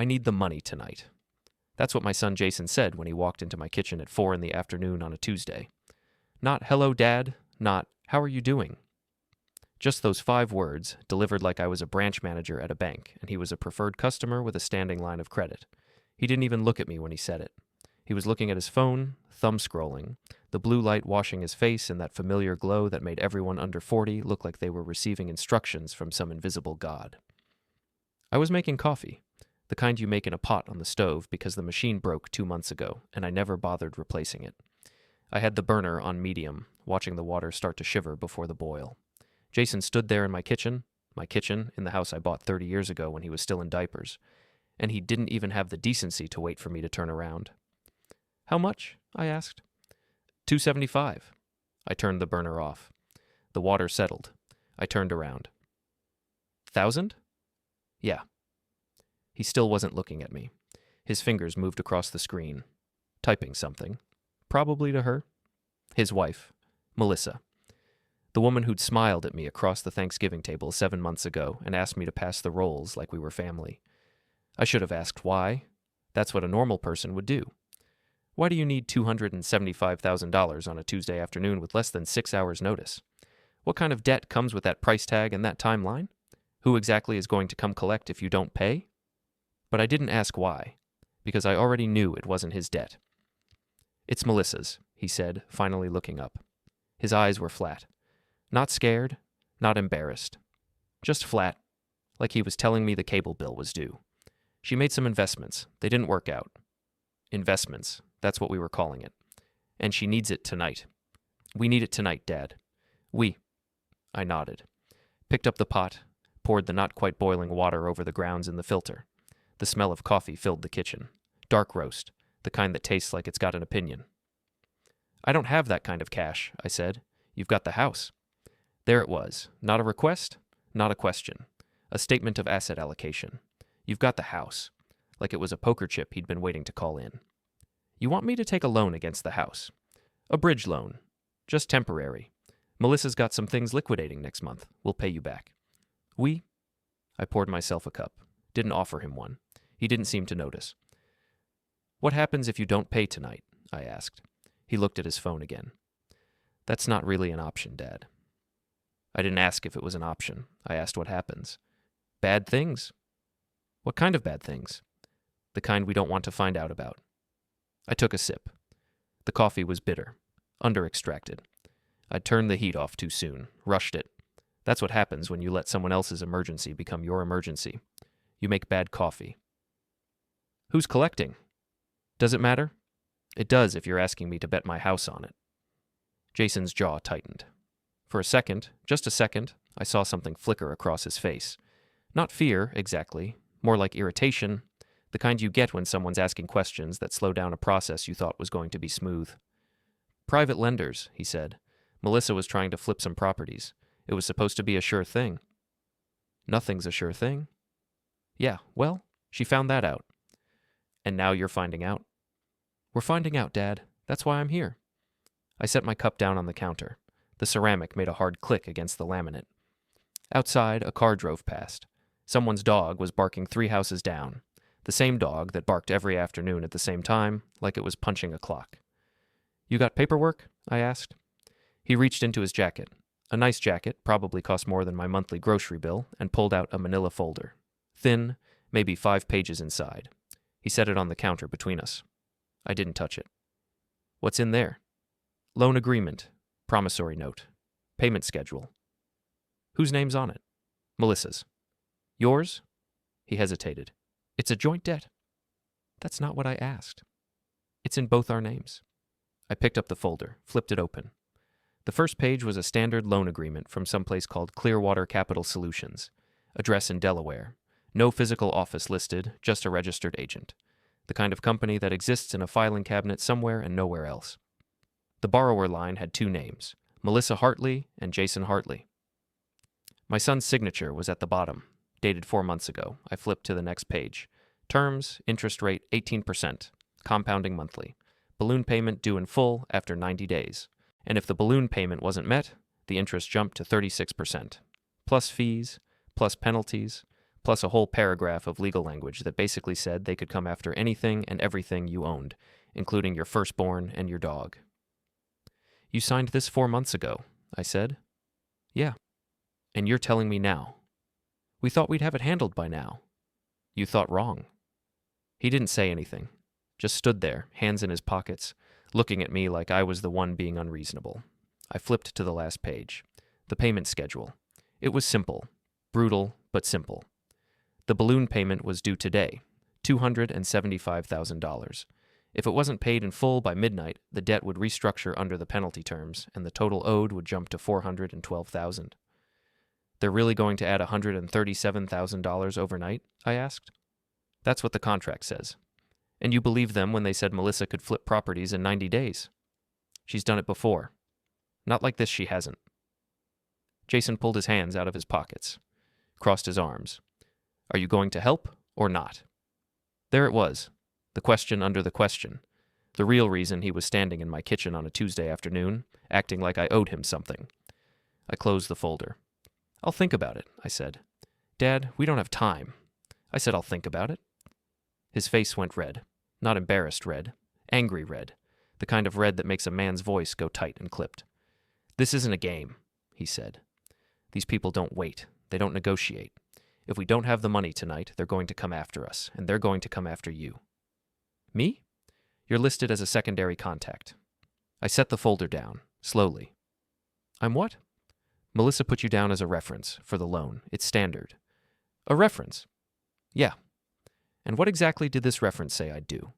I need the money tonight. That's what my son Jason said when he walked into my kitchen at 4 in the afternoon on a Tuesday. Not, hello, Dad, not, how are you doing? Just those 5 words, delivered like I was a branch manager at a bank, and he was a preferred customer with a standing line of credit. He didn't even look at me when he said it. He was looking at his phone, thumb scrolling, the blue light washing his face in that familiar glow that made everyone under 40 look like they were receiving instructions from some invisible god. I was making coffee, the kind you make in a pot on the stove because the machine broke 2 months ago, and I never bothered replacing it. I had the burner on medium, watching the water start to shiver before the boil. Jason stood there in my kitchen in the house I bought 30 years ago when he was still in diapers, and he didn't even have the decency to wait for me to turn around. How much? I asked. $2.75. I turned the burner off. The water settled. I turned around. 1,000? Yeah. He still wasn't looking at me. His fingers moved across the screen, typing something. Probably to her. His wife, Melissa. The woman who'd smiled at me across the Thanksgiving table 7 months ago and asked me to pass the rolls like we were family. I should have asked why. That's what a normal person would do. Why do you need $275,000 on a Tuesday afternoon with less than 6 hours' notice? What kind of debt comes with that price tag and that timeline? Who exactly is going to come collect if you don't pay? But I didn't ask why, because I already knew it wasn't his debt. It's Melissa's, he said, finally looking up. His eyes were flat. Not scared, not embarrassed. Just flat, like he was telling me the cable bill was due. She made some investments. They didn't work out. Investments, that's what we were calling it. And she needs it tonight. We need it tonight, Dad. We. I nodded. Picked up the pot, poured the not quite boiling water over the grounds in the filter. The smell of coffee filled the kitchen. Dark roast, the kind that tastes like it's got an opinion. I don't have that kind of cash, I said. You've got the house. There it was. Not a request, not a question. A statement of asset allocation. You've got the house. Like it was a poker chip he'd been waiting to call in. You want me to take a loan against the house? A bridge loan. Just temporary. Melissa's got some things liquidating next month. We'll pay you back. We? I poured myself a cup. Didn't offer him one. He didn't seem to notice. What happens if you don't pay tonight? I asked. He looked at his phone again. That's not really an option, Dad. I didn't ask if it was an option. I asked what happens. Bad things. What kind of bad things? The kind we don't want to find out about. I took a sip. The coffee was bitter, under-extracted. I'd turned the heat off too soon, rushed it. That's what happens when you let someone else's emergency become your emergency. You make bad coffee. Who's collecting? Does it matter? It does if you're asking me to bet my house on it. Jason's jaw tightened. For a second, just a second, I saw something flicker across his face. Not fear, exactly, more like irritation, the kind you get when someone's asking questions that slow down a process you thought was going to be smooth. Private lenders, he said. Melissa was trying to flip some properties. It was supposed to be a sure thing. Nothing's a sure thing. Yeah, well, she found that out. And now you're finding out? We're finding out, Dad. That's why I'm here. I set my cup down on the counter. The ceramic made a hard click against the laminate. Outside, a car drove past. Someone's dog was barking 3 houses down. The same dog that barked every afternoon at the same time, like it was punching a clock. You got paperwork? I asked. He reached into his jacket. A nice jacket, probably cost more than my monthly grocery bill, and pulled out a manila folder. Thin, maybe 5 pages inside. He set it on the counter between us. I didn't touch it. What's in there? Loan agreement, promissory note, payment schedule. Whose name's on it? Melissa's. Yours? He hesitated. It's a joint debt. That's not what I asked. It's in both our names. I picked up the folder, flipped it open. The first page was a standard loan agreement from someplace called Clearwater Capital Solutions. Address in Delaware. No physical office listed, just a registered agent. The kind of company that exists in a filing cabinet somewhere and nowhere else. The borrower line had 2 names, Melissa Hartley and Jason Hartley. My son's signature was at the bottom, dated 4 months ago. I flipped to the next page. Terms, interest rate 18%, compounding monthly. Balloon payment due in full after 90 days. And if the balloon payment wasn't met, the interest jumped to 36%. Plus fees, plus penalties, plus a whole paragraph of legal language that basically said they could come after anything and everything you owned, including your firstborn and your dog. You signed this 4 months ago, I said. Yeah. And you're telling me now. We thought we'd have it handled by now. You thought wrong. He didn't say anything, just stood there, hands in his pockets, looking at me like I was the one being unreasonable. I flipped to the last page. The payment schedule. It was simple. Brutal, but simple. The balloon payment was due today, $275,000. If it wasn't paid in full by midnight, the debt would restructure under the penalty terms, and the total owed would jump to $412,000. They're really going to add $137,000 overnight? I asked. That's what the contract says. And you believed them when they said Melissa could flip properties in 90 days. She's done it before. Not like this, she hasn't. Jason pulled his hands out of his pockets, crossed his arms. Are you going to help or not? There it was, the question under the question, the real reason he was standing in my kitchen on a Tuesday afternoon, acting like I owed him something. I closed the folder. I'll think about it, I said. Dad, we don't have time. I said I'll think about it. His face went red, not embarrassed red, angry red, the kind of red that makes a man's voice go tight and clipped. This isn't a game, he said. These people don't wait. They don't negotiate. If we don't have the money tonight, they're going to come after us, and they're going to come after you. Me? You're listed as a secondary contact. I set the folder down, slowly. I'm what? Melissa put you down as a reference for the loan. It's standard. A reference? Yeah. And what exactly did this reference say I'd do?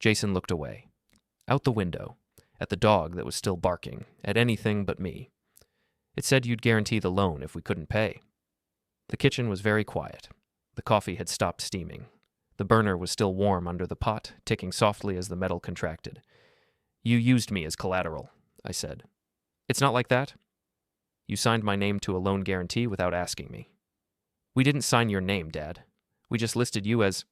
Jason looked away. Out the window. At the dog that was still barking. At anything but me. It said you'd guarantee the loan if we couldn't pay. The kitchen was very quiet. The coffee had stopped steaming. The burner was still warm under the pot, ticking softly as the metal contracted. You used me as collateral, I said. It's not like that. You signed my name to a loan guarantee without asking me. We didn't sign your name, Dad. We just listed you as...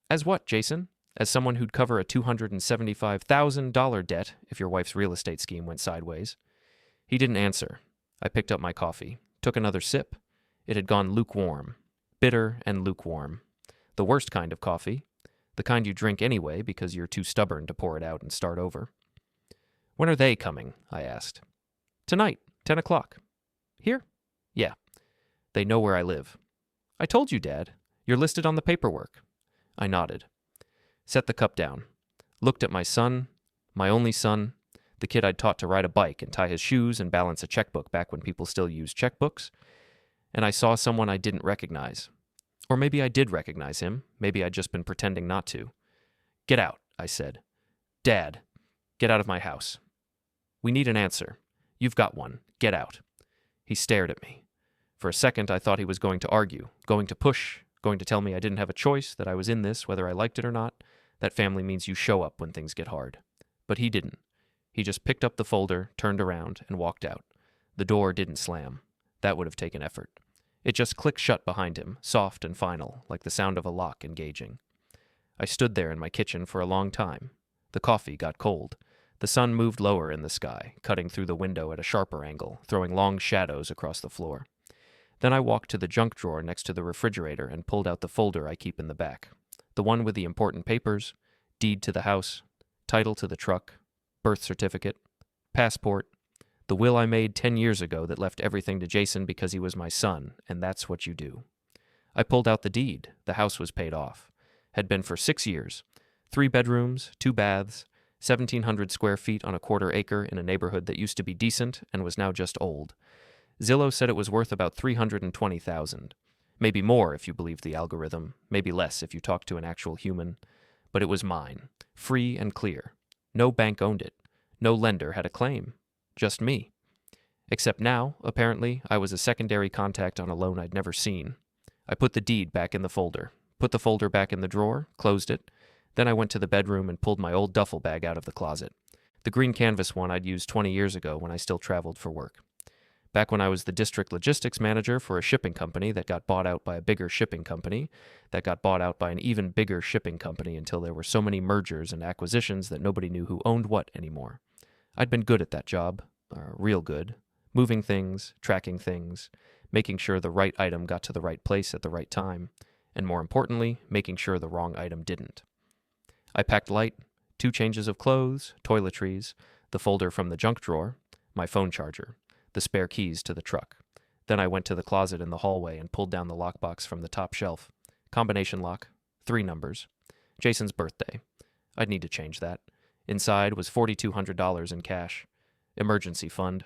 As what, Jason? As someone who'd cover a $275,000 debt if your wife's real estate scheme went sideways. He didn't answer. I picked up my coffee, took another sip. It had gone lukewarm, bitter and lukewarm. The worst kind of coffee, the kind you drink anyway because you're too stubborn to pour it out and start over. When are they coming? I asked. Tonight, 10 o'clock. Here? Yeah. They know where I live. I told you, Dad. You're listed on the paperwork. I nodded. Set the cup down. Looked at my son, my only son, the kid I'd taught to ride a bike and tie his shoes and balance a checkbook back when people still used checkbooks. And I saw someone I didn't recognize. Or maybe I did recognize him. Maybe I'd just been pretending not to. Get out, I said. Dad, get out of my house. We need an answer. You've got one. Get out. He stared at me. For a second, I thought he was going to argue, going to push, going to tell me I didn't have a choice, that I was in this whether I liked it or not. That family means you show up when things get hard. But he didn't. He just picked up the folder, turned around, and walked out. The door didn't slam. That would have taken effort. It just clicked shut behind him, soft and final, like the sound of a lock engaging. I stood there in my kitchen for a long time. The coffee got cold. The sun moved lower in the sky, cutting through the window at a sharper angle, throwing long shadows across the floor. Then I walked to the junk drawer next to the refrigerator and pulled out the folder I keep in the back. The one with the important papers, deed to the house, title to the truck, birth certificate, passport, the will I made 10 years ago that left everything to Jason because he was my son, and that's what you do. I pulled out the deed. The house was paid off. Had been for 6 years. 3 bedrooms, 2 baths, 1,700 square feet on a quarter acre in a neighborhood that used to be decent and was now just old. Zillow said it was worth about $320,000. Maybe more if you believed the algorithm, maybe less if you talked to an actual human. But it was mine, free and clear. No bank owned it. No lender had a claim. Just me. Except now, apparently, I was a secondary contact on a loan I'd never seen. I put the deed back in the folder, put the folder back in the drawer, closed it. Then I went to the bedroom and pulled my old duffel bag out of the closet. The green canvas one I'd used 20 years ago when I still traveled for work. Back when I was the district logistics manager for a shipping company that got bought out by a bigger shipping company, that got bought out by an even bigger shipping company until there were so many mergers and acquisitions that nobody knew who owned what anymore. I'd been good at that job, real good, moving things, tracking things, making sure the right item got to the right place at the right time, and more importantly, making sure the wrong item didn't. I packed light, 2 changes of clothes, toiletries, the folder from the junk drawer, my phone charger, the spare keys to the truck. Then I went to the closet in the hallway and pulled down the lockbox from the top shelf. Combination lock, 3 numbers. Jason's birthday. I'd need to change that. Inside was $4,200 in cash. Emergency fund.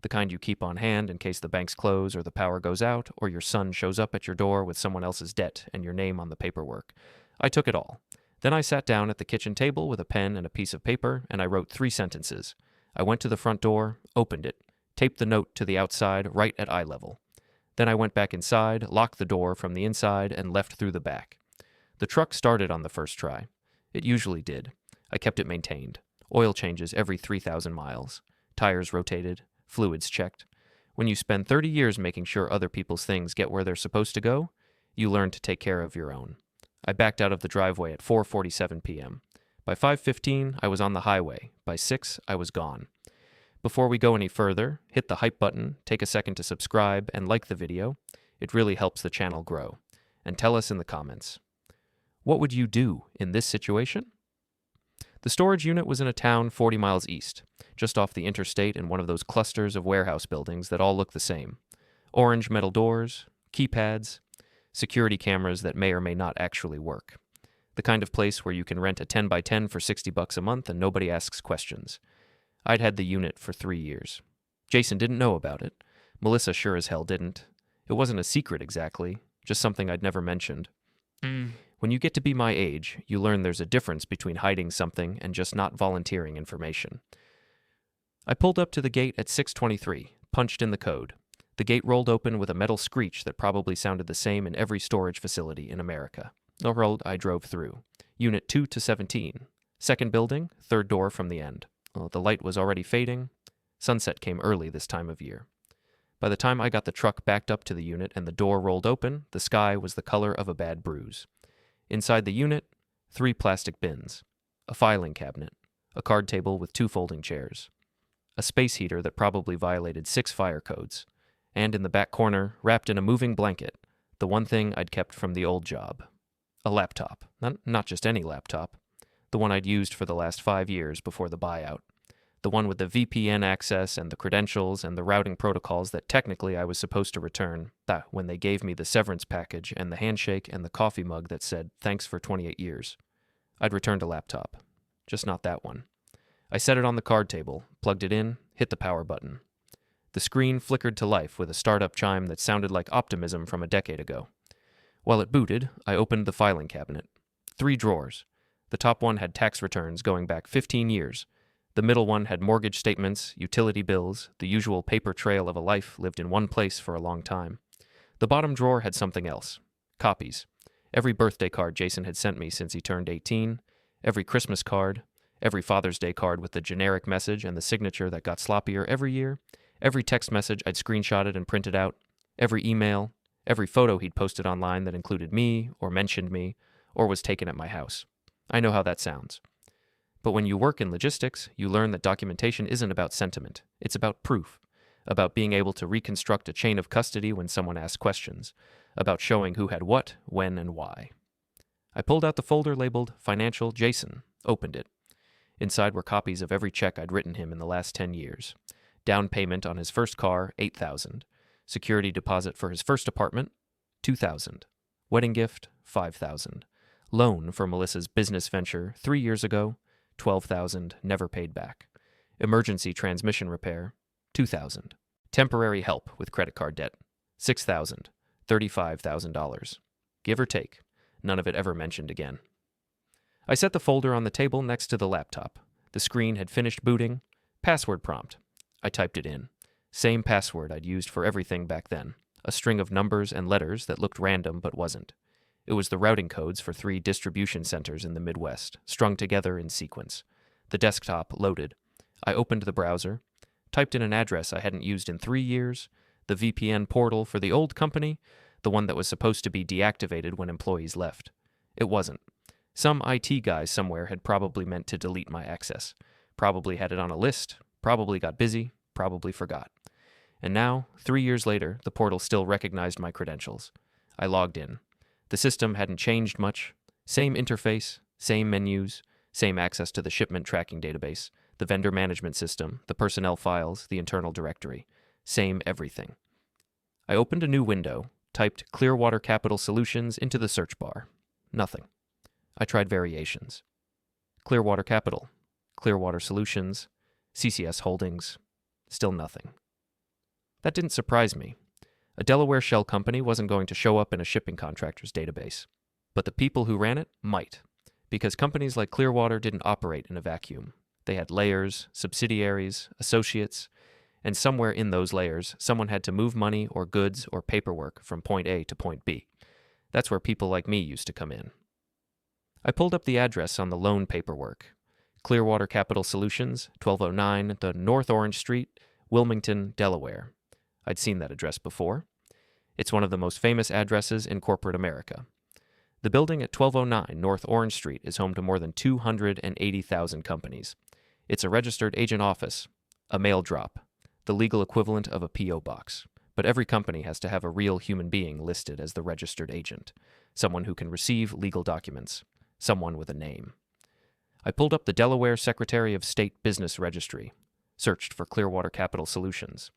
The kind you keep on hand in case the banks close or the power goes out or your son shows up at your door with someone else's debt and your name on the paperwork. I took it all. Then I sat down at the kitchen table with a pen and a piece of paper, and I wrote 3 sentences. I went to the front door, opened it, taped the note to the outside right at eye level. Then I went back inside, locked the door from the inside, and left through the back. The truck started on the first try. It usually did. I kept it maintained. Oil changes every 3,000 miles. Tires rotated. Fluids checked. When you spend 30 years making sure other people's things get where they're supposed to go, you learn to take care of your own. I backed out of the driveway at 4:47 p.m. By 5:15, I was on the highway. By 6, I was gone. Before we go any further, hit the hype button, take a second to subscribe, and like the video. It really helps the channel grow. And tell us in the comments. What would you do in this situation? The storage unit was in a town 40 miles east, just off the interstate in one of those clusters of warehouse buildings that all look the same. Orange metal doors, keypads, security cameras that may or may not actually work. The kind of place where you can rent a 10 by 10 for $60 a month and nobody asks questions. I'd had the unit for 3 years. Jason didn't know about it. Melissa sure as hell didn't. It wasn't a secret exactly, just something I'd never mentioned. When you get to be my age, you learn there's a difference between hiding something and just not volunteering information. I pulled up to the gate at 6:23, punched in the code. The gate rolled open with a metal screech that probably sounded the same in every storage facility in America. The road I drove through. Unit 2 to 17. Second building, third door from the end. The light was already fading. Sunset came early this time of year. By the time I got the truck backed up to the unit and the door rolled open, the sky was the color of a bad bruise. Inside the unit, 3 plastic bins, a filing cabinet, a card table with 2 folding chairs, a space heater that probably violated 6 fire codes, and in the back corner, wrapped in a moving blanket, the one thing I'd kept from the old job. A laptop. Not just any laptop. The one I'd used for the last 5 years before the buyout. The one with the VPN access and the credentials and the routing protocols that technically I was supposed to return when they gave me the severance package and the handshake and the coffee mug that said, "Thanks for 28 years." I'd returned a laptop. Just not that one. I set it on the card table, plugged it in, hit the power button. The screen flickered to life with a startup chime that sounded like optimism from a decade ago. While it booted, I opened the filing cabinet. 3 drawers. The top one had tax returns going back 15 years. The middle one had mortgage statements, utility bills, the usual paper trail of a life lived in one place for a long time. The bottom drawer had something else. Copies. Every birthday card Jason had sent me since he turned 18, every Christmas card, every Father's Day card with the generic message and the signature that got sloppier every year, every text message I'd screenshotted and printed out, every email, every photo he'd posted online that included me or mentioned me or was taken at my house. I know how that sounds. But when you work in logistics, you learn that documentation isn't about sentiment. It's about proof, about being able to reconstruct a chain of custody when someone asks questions, about showing who had what, when, and why. I pulled out the folder labeled Financial Jason, opened it. Inside were copies of every check I'd written him in the last 10 years. Down payment on his first car, $8,000. Security deposit for his first apartment, $2,000. Wedding gift, $5,000. Loan for Melissa's business venture 3 years ago, $12,000, never paid back. Emergency transmission repair, $2,000. Temporary help with credit card debt, $6,000, $35,000. Give or take. None of it ever mentioned again. I set the folder on the table next to the laptop. The screen had finished booting. Password prompt. I typed it in. Same password I'd used for everything back then. A string of numbers and letters that looked random but wasn't. It was the routing codes for 3 distribution centers in the Midwest, strung together in sequence. The desktop loaded. I opened the browser, typed in an address I hadn't used in 3 years, the VPN portal for the old company, the one that was supposed to be deactivated when employees left. It wasn't. Some IT guy somewhere had probably meant to delete my access. Probably had it on a list, probably got busy, probably forgot. And now, 3 years later, the portal still recognized my credentials. I logged in. The system hadn't changed much. Same interface, same menus, same access to the shipment tracking database, the vendor management system, the personnel files, the internal directory. Same everything. I opened a new window, typed Clearwater Capital Solutions into the search bar. Nothing. I tried variations. Clearwater Capital, Clearwater Solutions, CCS Holdings, still nothing. That didn't surprise me. A Delaware shell company wasn't going to show up in a shipping contractor's database. But the people who ran it might, because companies like Clearwater didn't operate in a vacuum. They had layers, subsidiaries, associates, and somewhere in those layers, someone had to move money or goods or paperwork from point A to point B. That's where people like me used to come in. I pulled up the address on the loan paperwork. Clearwater Capital Solutions, 1209 the North Orange Street, Wilmington, Delaware. I'd seen that address before. It's one of the most famous addresses in corporate America. The building at 1209 North Orange Street is home to more than 280,000 companies. It's a registered agent office, a mail drop, the legal equivalent of a P.O. box. But every company has to have a real human being listed as the registered agent, someone who can receive legal documents, someone with a name. I pulled up the Delaware Secretary of State Business Registry, searched for Clearwater Capital Solutions.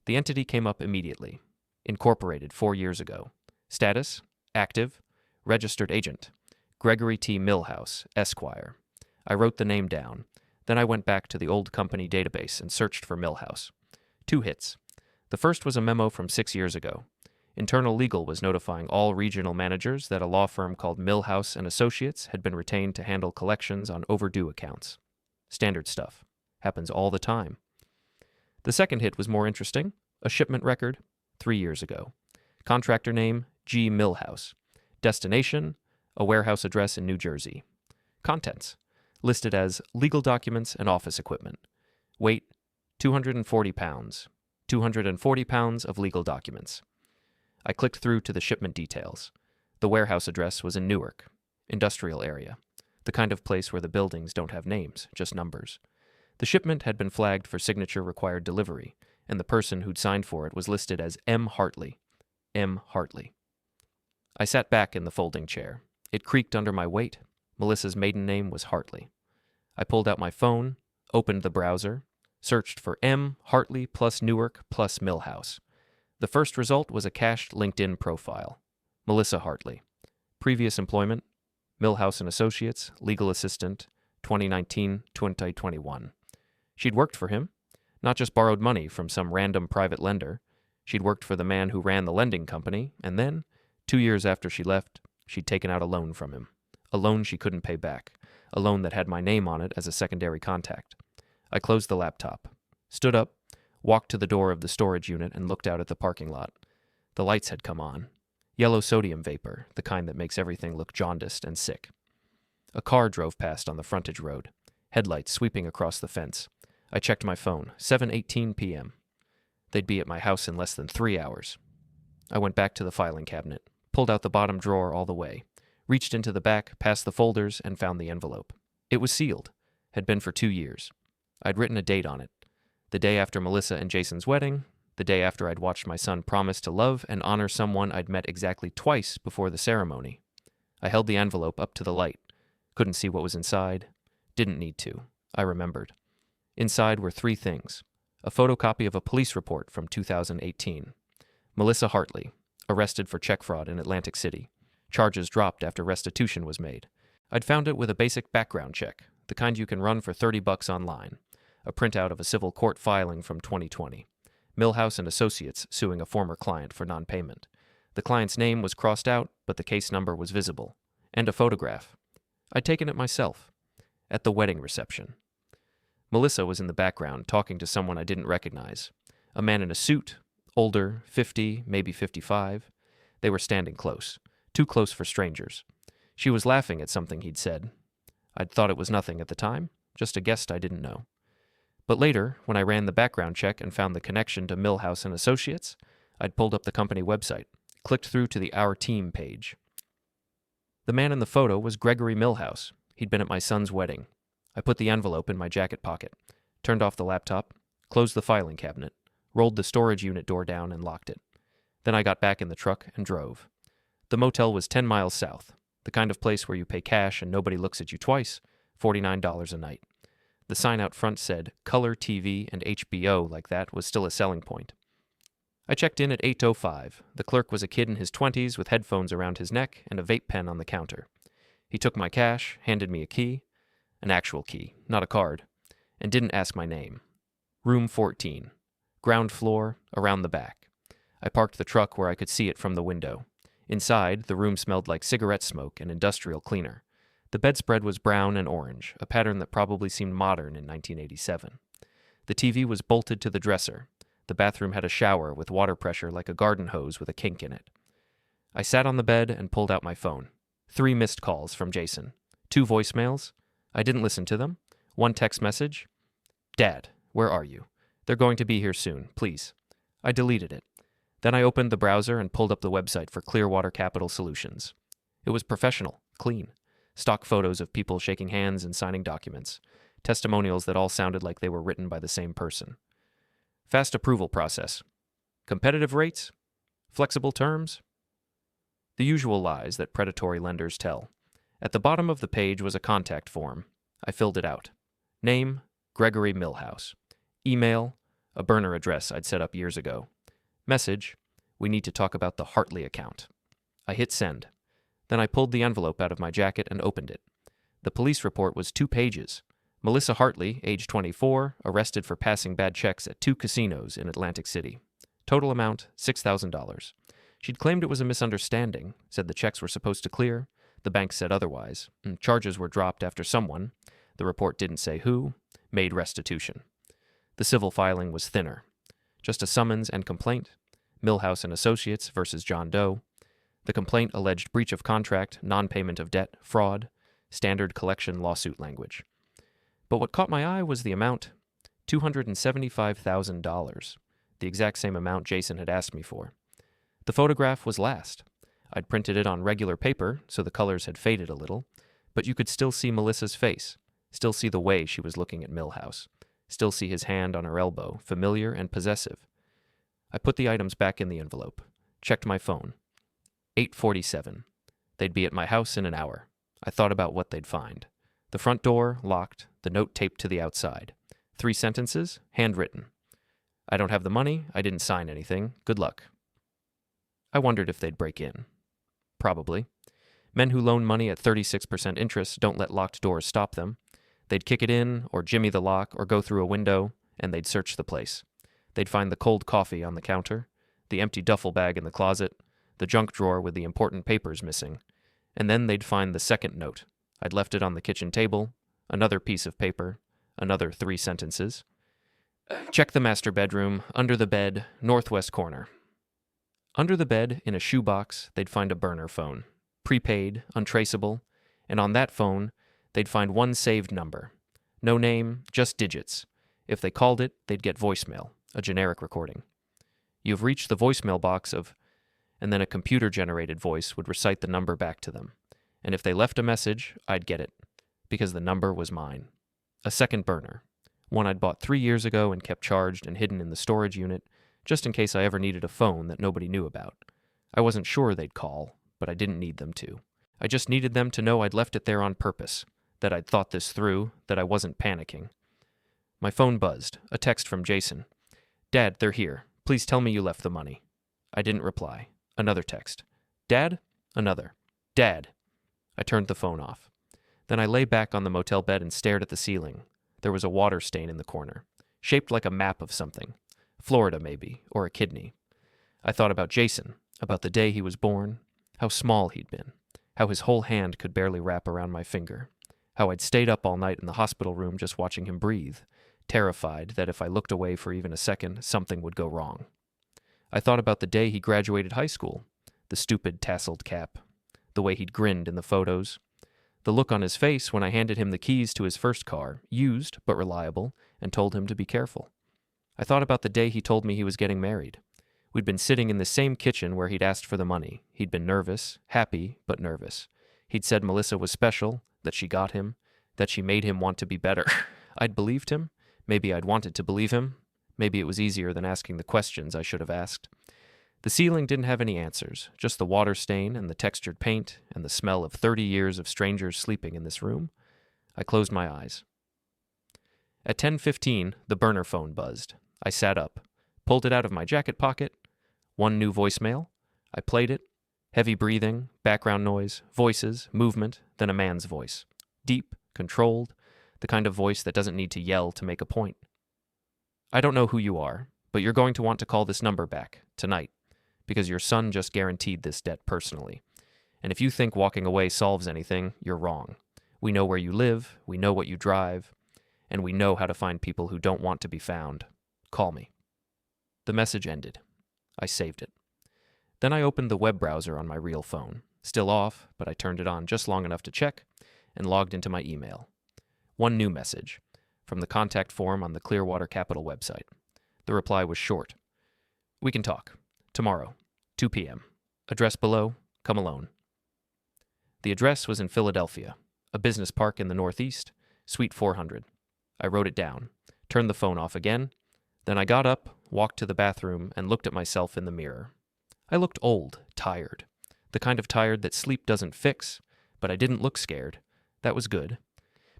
The entity came up immediately. Incorporated 4 years ago. Status: active. Registered agent: Gregory T. Millhouse, Esquire. I wrote the name down. Then I went back to the old company database and searched for Millhouse. 2 hits. The first was a memo from 6 years ago. Internal Legal was notifying all regional managers that a law firm called Millhouse and Associates had been retained to handle collections on overdue accounts. Standard stuff. Happens all the time. The second hit was more interesting. A shipment record, 3 years ago. Contractor name, G. Millhouse. Destination, a warehouse address in New Jersey. Contents, listed as legal documents and office equipment. Weight, 240 pounds. 240 pounds of legal documents. I clicked through to the shipment details. The warehouse address was in Newark, industrial area, the kind of place where the buildings don't have names, just numbers. The shipment had been flagged for signature-required delivery, and the person who'd signed for it was listed as M. Hartley. M. Hartley. I sat back in the folding chair. It creaked under my weight. Melissa's maiden name was Hartley. I pulled out my phone, opened the browser, searched for M. Hartley plus Newark plus Millhouse. The first result was a cached LinkedIn profile. Melissa Hartley. Previous employment, Millhouse and Associates, legal assistant, 2019-2021. She'd worked for him, not just borrowed money from some random private lender. She'd worked for the man who ran the lending company, and then, 2 years after she left, she'd taken out a loan from him. A loan she couldn't pay back. A loan that had my name on it as a secondary contact. I closed the laptop, stood up, walked to the door of the storage unit and looked out at the parking lot. The lights had come on. Yellow sodium vapor, the kind that makes everything look jaundiced and sick. A car drove past on the frontage road, headlights sweeping across the fence. I checked my phone, 7:18 p.m. They'd be at my house in less than 3 hours. I went back to the filing cabinet, pulled out the bottom drawer all the way, reached into the back, past the folders, and found the envelope. It was sealed, had been for 2 years. I'd written a date on it. The day after Melissa and Jason's wedding, the day after I'd watched my son promise to love and honor someone I'd met exactly twice before the ceremony. I held the envelope up to the light. Couldn't see what was inside. Didn't need to. I remembered. Inside were 3 things. A photocopy of a police report from 2018. Melissa Hartley, arrested for check fraud in Atlantic City. Charges dropped after restitution was made. I'd found it with a basic background check, the kind you can run for $30 online. A printout of a civil court filing from 2020. Millhouse and Associates suing a former client for non-payment. The client's name was crossed out, but the case number was visible. And a photograph. I'd taken it myself. At the wedding reception. Melissa was in the background, talking to someone I didn't recognize. A man in a suit, older, 50, maybe 55. They were standing close. Too close for strangers. She was laughing at something he'd said. I'd thought it was nothing at the time, just a guest I didn't know. But later, when I ran the background check and found the connection to Millhouse and Associates, I'd pulled up the company website, clicked through to the Our Team page. The man in the photo was Gregory Millhouse. He'd been at my son's wedding. I put the envelope in my jacket pocket, turned off the laptop, closed the filing cabinet, rolled the storage unit door down and locked it. Then I got back in the truck and drove. The motel was 10 miles south, the kind of place where you pay cash and nobody looks at you twice, $49 a night. The sign out front said color TV and HBO like that was still a selling point. I checked in at 8:05. The clerk was a kid in his 20s with headphones around his neck and a vape pen on the counter. He took my cash, handed me a key, an actual key, not a card, and didn't ask my name. Room 14. Ground floor, around the back. I parked the truck where I could see it from the window. Inside, the room smelled like cigarette smoke and industrial cleaner. The bedspread was brown and orange, a pattern that probably seemed modern in 1987. The TV was bolted to the dresser. The bathroom had a shower with water pressure like a garden hose with a kink in it. I sat on the bed and pulled out my phone. 3 missed calls from Jason. 2 voicemails. I didn't listen to them. 1 text message. Dad, where are you? They're going to be here soon, please. I deleted it. Then I opened the browser and pulled up the website for Clearwater Capital Solutions. It was professional, clean. Stock photos of people shaking hands and signing documents. Testimonials that all sounded like they were written by the same person. Fast approval process. Competitive rates? Flexible terms? The usual lies that predatory lenders tell. At the bottom of the page was a contact form. I filled it out. Name, Gregory Millhouse. Email, a burner address I'd set up years ago. Message, we need to talk about the Hartley account. I hit send. Then I pulled the envelope out of my jacket and opened it. The police report was 2 pages. Melissa Hartley, age 24, arrested for passing bad checks at 2 casinos in Atlantic City. Total amount, $6,000. She'd claimed it was a misunderstanding, said the checks were supposed to clear. The bank said otherwise. Charges were dropped after someone, the report didn't say who, made restitution. The civil filing was thinner. Just a summons and complaint. Millhouse and Associates versus John Doe. The complaint alleged breach of contract, non-payment of debt, fraud, standard collection lawsuit language. But what caught my eye was the amount, $275,000, the exact same amount Jason had asked me for. The photograph was last. I'd printed it on regular paper, so the colors had faded a little, but you could still see Melissa's face, still see the way she was looking at Millhouse, still see his hand on her elbow, familiar and possessive. I put the items back in the envelope, checked my phone. 8:47. They'd be at my house in an hour. I thought about what they'd find. The front door, locked, the note taped to the outside. 3 sentences, handwritten. I don't have the money, I didn't sign anything, good luck. I wondered if they'd break in. Probably. Men who loan money at 36% interest don't let locked doors stop them. They'd kick it in, or jimmy the lock, or go through a window, and they'd search the place. They'd find the cold coffee on the counter, the empty duffel bag in the closet, the junk drawer with the important papers missing, and then they'd find the second note. I'd left it on the kitchen table, another piece of paper, another 3 sentences. Check the master bedroom, under the bed, northwest corner. Under the bed, in a shoebox, they'd find a burner phone, prepaid, untraceable, and on that phone, they'd find 1 saved number. No name, just digits. If they called it, they'd get voicemail, a generic recording. You've reached the voicemail box of, and then a computer-generated voice would recite the number back to them. And if they left a message, I'd get it, because the number was mine. A second burner, one I'd bought 3 years ago and kept charged and hidden in the storage unit, just in case I ever needed a phone that nobody knew about. I wasn't sure they'd call, but I didn't need them to. I just needed them to know I'd left it there on purpose, that I'd thought this through, that I wasn't panicking. My phone buzzed, a text from Jason. Dad, they're here. Please tell me you left the money. I didn't reply. Another text. Dad? Another. Dad. I turned the phone off. Then I lay back on the motel bed and stared at the ceiling. There was a water stain in the corner, shaped like a map of something. Florida, maybe, or a kidney. I thought about Jason, about the day he was born, how small he'd been, how his whole hand could barely wrap around my finger, how I'd stayed up all night in the hospital room just watching him breathe, terrified that if I looked away for even a second, something would go wrong. I thought about the day he graduated high school, the stupid tasseled cap, the way he'd grinned in the photos, the look on his face when I handed him the keys to his first car, used but reliable, and told him to be careful. I thought about the day he told me he was getting married. We'd been sitting in the same kitchen where he'd asked for the money. He'd been nervous, happy, but nervous. He'd said Melissa was special, that she got him, that she made him want to be better. I'd believed him. Maybe I'd wanted to believe him, Maybe it was easier than asking the questions I should have asked. The ceiling didn't have any answers, just the water stain and the textured paint and the smell of 30 years of strangers sleeping in this room. I closed my eyes. At 10:15, the burner phone buzzed. I sat up, pulled it out of my jacket pocket. One new voicemail. I played it. Heavy breathing, background noise, voices, movement, then a man's voice. Deep, controlled, the kind of voice that doesn't need to yell to make a point. I don't know who you are, but you're going to want to call this number back, tonight, because your son just guaranteed this debt personally. And if you think walking away solves anything, you're wrong. We know where you live, we know what you drive, and we know how to find people who don't want to be found. Call me. The message ended. I saved it. Then I opened the web browser on my real phone. Still off, but I turned it on just long enough to check, and logged into my email. One new message, from the contact form on the Clearwater Capital website. The reply was short. We can talk. Tomorrow, 2 p.m. Address below, come alone. The address was in Philadelphia, a business park in the Northeast, Suite 400. I wrote it down, turned the phone off again. Then I got up, walked to the bathroom, and looked at myself in the mirror. I looked old, tired. The kind of tired that sleep doesn't fix, but I didn't look scared. That was good.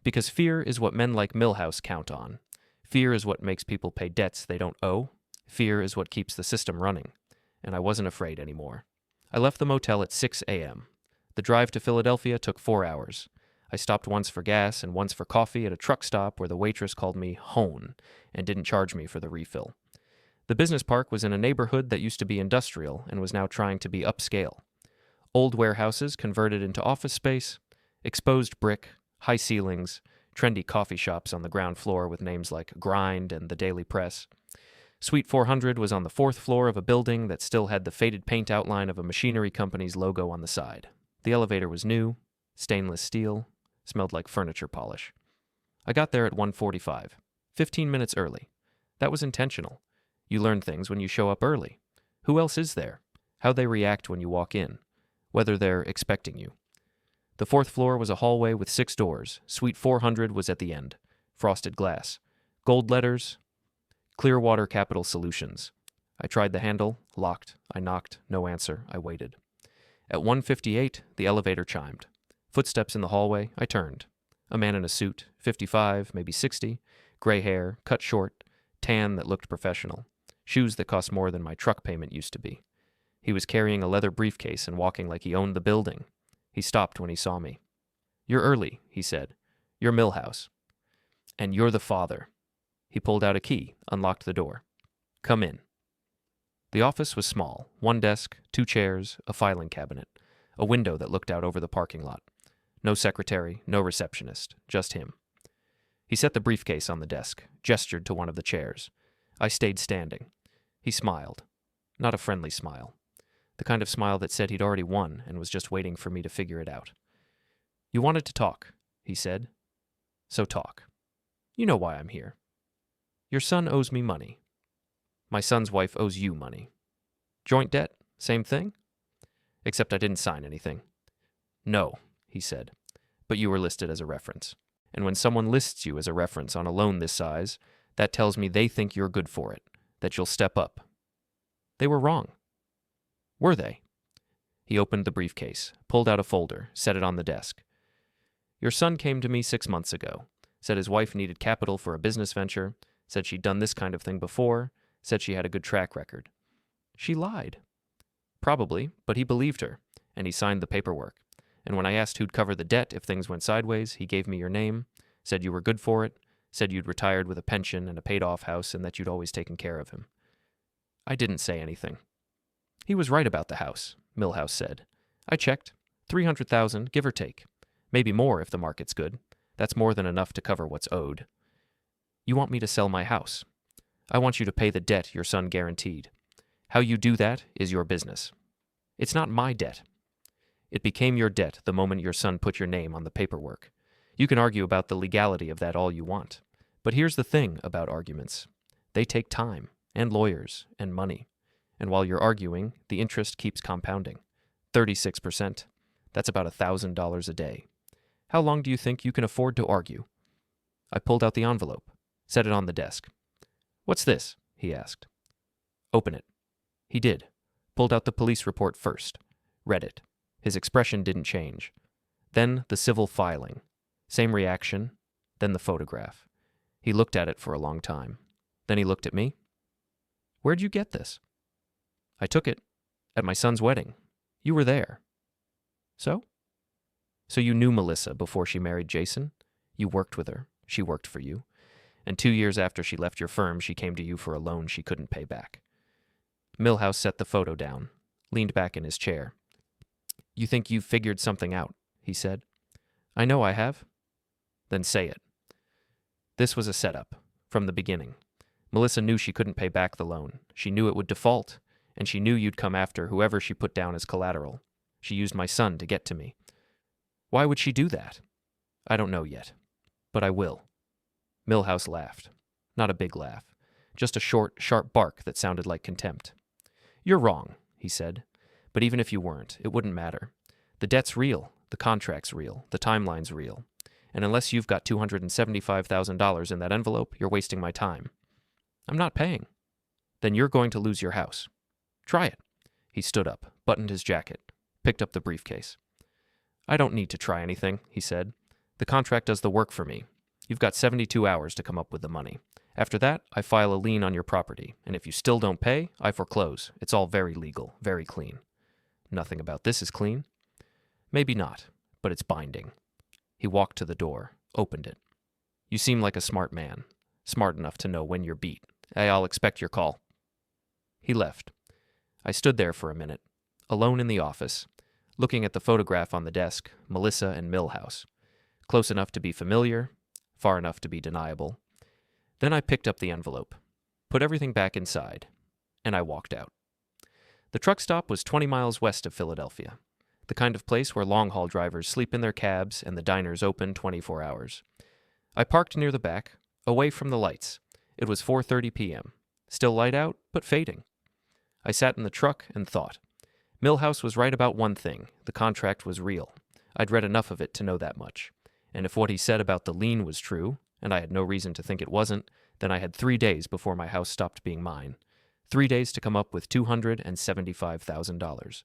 Because fear is what men like Milhouse count on. Fear is what makes people pay debts they don't owe. Fear is what keeps the system running. And I wasn't afraid anymore. I left the motel at 6 a.m. The drive to Philadelphia took 4 hours. I stopped once for gas and once for coffee at a truck stop where the waitress called me Hone and didn't charge me for the refill. The business park was in a neighborhood that used to be industrial and was now trying to be upscale. Old warehouses converted into office space, exposed brick, high ceilings, trendy coffee shops on the ground floor with names like Grind and the Daily Press. Suite 400 was on the 4th floor of a building that still had the faded paint outline of a machinery company's logo on the side. The elevator was new, stainless steel, smelled like furniture polish. I got there at 1:45, 15 minutes early. That was intentional. You learn things when you show up early. Who else is there? How they react when you walk in. Whether they're expecting you. The 4th floor was a hallway with 6 doors. Suite 400 was at the end. Frosted glass. Gold letters. Clearwater Capital Solutions. I tried the handle. Locked. I knocked. No answer. I waited. At 1:58, the elevator chimed. Footsteps in the hallway. I turned. A man in a suit. 55, maybe 60. Gray hair. Cut short. Tan that looked professional. Shoes that cost more than my truck payment used to be. He was carrying a leather briefcase and walking like he owned the building. He stopped when he saw me. "You're early," he said. "You're Milhouse. And you're the father." He pulled out a key, unlocked the door. "Come in." The office was small. 1 desk, 2 chairs, a filing cabinet, a window that looked out over the parking lot. No secretary, no receptionist, just him. He set the briefcase on the desk, gestured to one of the chairs. I stayed standing. He smiled. Not a friendly smile. The kind of smile that said he'd already won and was just waiting for me to figure it out. "You wanted to talk," he said. "So talk. You know why I'm here. Your son owes me money. My son's wife owes you money. Joint debt, same thing? Except I didn't sign anything." "No," he said, "but you were listed as a reference. And when someone lists you as a reference on a loan this size, that tells me they think you're good for it, that you'll step up." They were wrong. Were they? He opened the briefcase, pulled out a folder, set it on the desk. "Your son came to me 6 months ago, said his wife needed capital for a business venture, said she'd done this kind of thing before, said she had a good track record. She lied. Probably, but he believed her, and he signed the paperwork. And when I asked who'd cover the debt if things went sideways, he gave me your name, said you were good for it, said you'd retired with a pension and a paid-off house and that you'd always taken care of him." I didn't say anything. "He was right about the house," Milhouse said. "I checked. 300,000, give or take. Maybe more if the market's good. That's more than enough to cover what's owed. You want me to sell my house. I want you to pay the debt your son guaranteed. How you do that is your business. It's not my debt. It became your debt the moment your son put your name on the paperwork. You can argue about the legality of that all you want. But here's the thing about arguments. They take time, and lawyers, and money. And while you're arguing, the interest keeps compounding. 36%. That's about $1,000 a day. How long do you think you can afford to argue?" I pulled out the envelope, set it on the desk. "What's this?" he asked. Open it. He did. Pulled out the police report first. Read it. His expression didn't change. Then the civil filing. Same reaction. Then the photograph. He looked at it for a long time. Then he looked at me. Where'd you get this? I took it. At my son's wedding. You were there. So? So you knew Melissa before she married Jason? You worked with her. She worked for you. And 2 years after she left your firm, she came to you for a loan she couldn't pay back. Milhouse set the photo down, leaned back in his chair. You think you've figured something out, he said. I know I have. Then say it. This was a setup, from the beginning. Melissa knew she couldn't pay back the loan. She knew it would default, and she knew you'd come after whoever she put down as collateral. She used my son to get to me. Why would she do that? I don't know yet, but I will. Milhouse laughed. Not a big laugh, just a short, sharp bark that sounded like contempt. You're wrong, he said. But even if you weren't, it wouldn't matter. The debt's real, the contract's real, the timeline's real. And unless you've got $275,000 in that envelope, you're wasting my time. I'm not paying. Then you're going to lose your house. Try it. He stood up, buttoned his jacket, picked up the briefcase. I don't need to try anything, he said. The contract does the work for me. You've got 72 hours to come up with the money. After that, I file a lien on your property, and if you still don't pay, I foreclose. It's all very legal, very clean. Nothing about this is clean. Maybe not, but it's binding. He walked to the door, opened it. You seem like a smart man, smart enough to know when you're beat. I'll expect your call. He left. I stood there for a minute, alone in the office, looking at the photograph on the desk, Melissa and Milhouse. Close enough to be familiar, far enough to be deniable. Then I picked up the envelope, put everything back inside, and I walked out. The truck stop was 20 miles west of Philadelphia, the kind of place where long-haul drivers sleep in their cabs and the diners open 24 hours. I parked near the back, away from the lights. It was 4:30 p.m., still light out, but fading. I sat in the truck and thought. Milhouse was right about one thing. The contract was real. I'd read enough of it to know that much. And if what he said about the lien was true, and I had no reason to think it wasn't, then I had 3 days before my house stopped being mine. 3 days to come up with $275,000.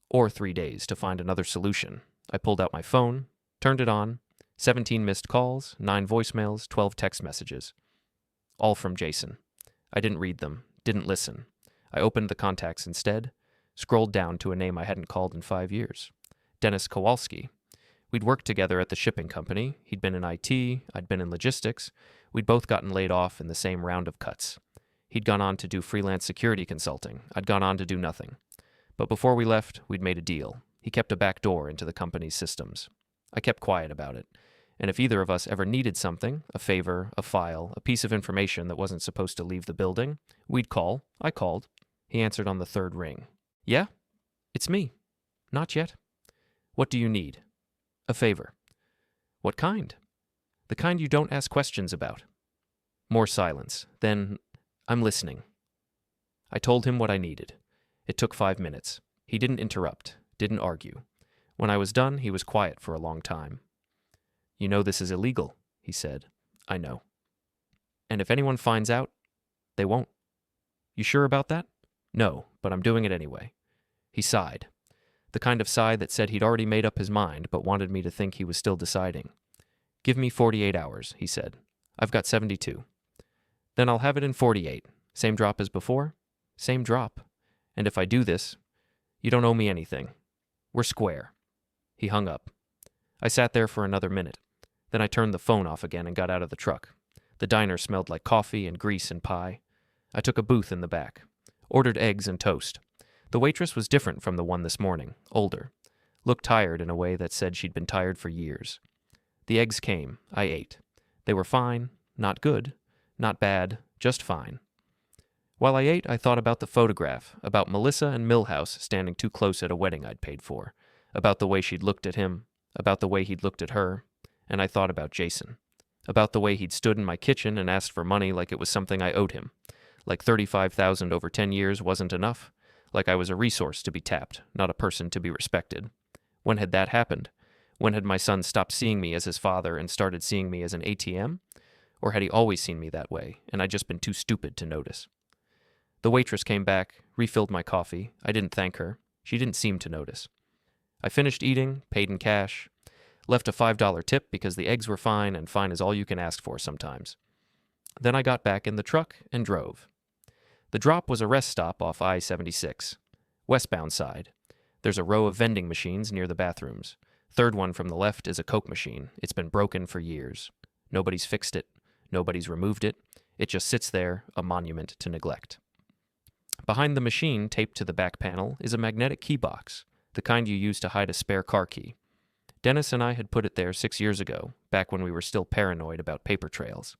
Or 3 days to find another solution. I pulled out my phone, turned it on, 17 missed calls, 9 voicemails, 12 text messages. All from Jason. I didn't read them, didn't listen. I opened the contacts instead, scrolled down to a name I hadn't called in 5 years. Dennis Kowalski. We'd worked together at the shipping company. He'd been in IT, I'd been in logistics. We'd both gotten laid off in the same round of cuts. He'd gone on to do freelance security consulting. I'd gone on to do nothing. But before we left, we'd made a deal. He kept a back door into the company's systems. I kept quiet about it. And if either of us ever needed something, a favor, a file, a piece of information that wasn't supposed to leave the building, we'd call. I called. He answered on the third ring. Yeah? It's me. Not yet. What do you need? A favor. What kind? The kind you don't ask questions about. More silence. Then, I'm listening. I told him what I needed. It took 5 minutes. He didn't interrupt, didn't argue. When I was done, he was quiet for a long time. You know this is illegal, he said. I know. And if anyone finds out, they won't. You sure about that? No, but I'm doing it anyway. He sighed. The kind of sigh that said he'd already made up his mind but wanted me to think he was still deciding. Give me 48 hours, he said. I've got 72. Then I'll have it in 48. Same drop as before? Same drop. And if I do this, you don't owe me anything. We're square. He hung up. I sat there for another minute. Then I turned the phone off again and got out of the truck. The diner smelled like coffee and grease and pie. I took a booth in the back. Ordered eggs and toast. The waitress was different from the one this morning, older. Looked tired in a way that said she'd been tired for years. The eggs came. I ate. They were fine. Not good. Not bad. Just fine. While I ate, I thought about the photograph, about Melissa and Milhouse standing too close at a wedding I'd paid for, about the way she'd looked at him, about the way he'd looked at her, and I thought about Jason, about the way he'd stood in my kitchen and asked for money like it was something I owed him, like $35,000 over 10 years wasn't enough, like I was a resource to be tapped, not a person to be respected. When had that happened? When had my son stopped seeing me as his father and started seeing me as an ATM? Or had he always seen me that way, and I'd just been too stupid to notice? The waitress came back, refilled my coffee. I didn't thank her. She didn't seem to notice. I finished eating, paid in cash, left a $5 tip because the eggs were fine, and fine is all you can ask for sometimes. Then I got back in the truck and drove. The drop was a rest stop off I-76, westbound side. There's a row of vending machines near the bathrooms. Third one from the left is a Coke machine. It's been broken for years. Nobody's fixed it. Nobody's removed it. It just sits there, a monument to neglect. Behind the machine, taped to the back panel, is a magnetic key box, the kind you use to hide a spare car key. Dennis and I had put it there 6 years ago, back when we were still paranoid about paper trails.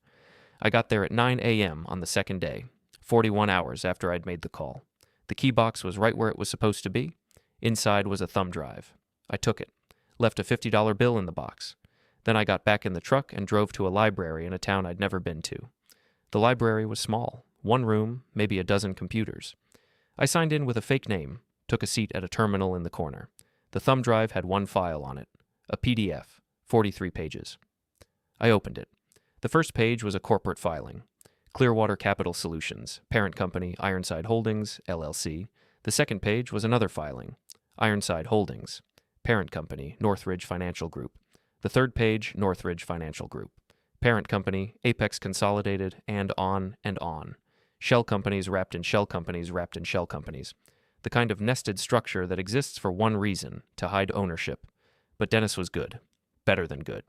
I got there at 9 a.m. on the second day, 41 hours after I'd made the call. The key box was right where it was supposed to be. Inside was a thumb drive. I took it, left a $50 bill in the box. Then I got back in the truck and drove to a library in a town I'd never been to. The library was small, one room, maybe a dozen computers. I signed in with a fake name, took a seat at a terminal in the corner. The thumb drive had one file on it, a PDF, 43 pages. I opened it. The first page was a corporate filing. Clearwater Capital Solutions, parent company Ironside Holdings, LLC. The second page was another filing, Ironside Holdings, parent company Northridge Financial Group. The third page, Northridge Financial Group, parent company Apex Consolidated, and on and on. Shell companies wrapped in shell companies wrapped in shell companies. The kind of nested structure that exists for one reason, to hide ownership. But Dennis was good. Better than good.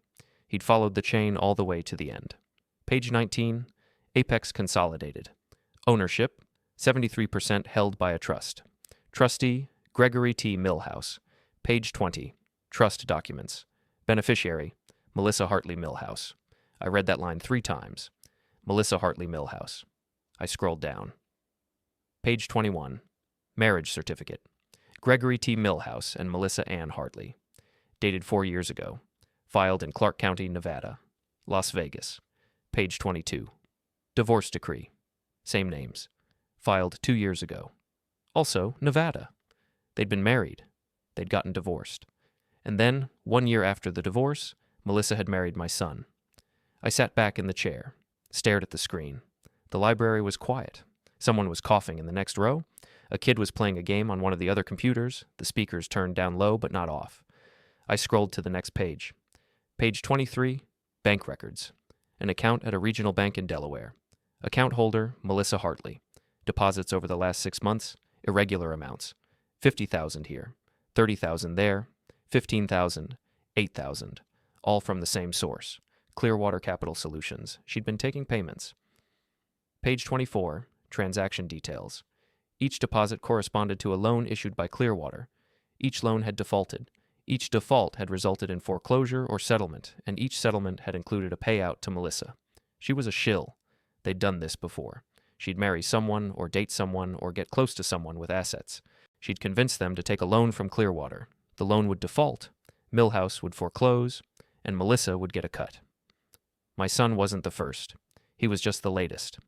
He'd followed the chain all the way to the end. Page 19, Apex Consolidated. Ownership, 73% held by a trust. Trustee, Gregory T. Millhouse. Page 20, Trust Documents. Beneficiary, Melissa Hartley Millhouse. I read that line 3 times. Melissa Hartley Millhouse. I scrolled down. Page 21, Marriage Certificate. Gregory T. Millhouse and Melissa Ann Hartley. Dated 4 years ago. Filed in Clark County, Nevada. Las Vegas. Page 22. Divorce Decree. Same names. Filed 2 years ago. Also, Nevada. They'd been married. They'd gotten divorced. And then, 1 year after the divorce, Melissa had married my son. I sat back in the chair, stared at the screen. The library was quiet. Someone was coughing in the next row. A kid was playing a game on one of the other computers, the speakers turned down low but not off. I scrolled to the next page. Page 23, Bank Records. An account at a regional bank in Delaware. Account holder, Melissa Hartley. Deposits over the last 6 months, irregular amounts. $50,000 here, $30,000 there, $15,000, $8,000. All from the same source, Clearwater Capital Solutions. She'd been taking payments. Page 24, Transaction Details. Each deposit corresponded to a loan issued by Clearwater. Each loan had defaulted. Each default had resulted in foreclosure or settlement, and each settlement had included a payout to Melissa. She was a shill. They'd done this before. She'd marry someone, or date someone, or get close to someone with assets. She'd convince them to take a loan from Clearwater. The loan would default, Millhouse would foreclose, and Melissa would get a cut. My son wasn't the first. He was just the latest.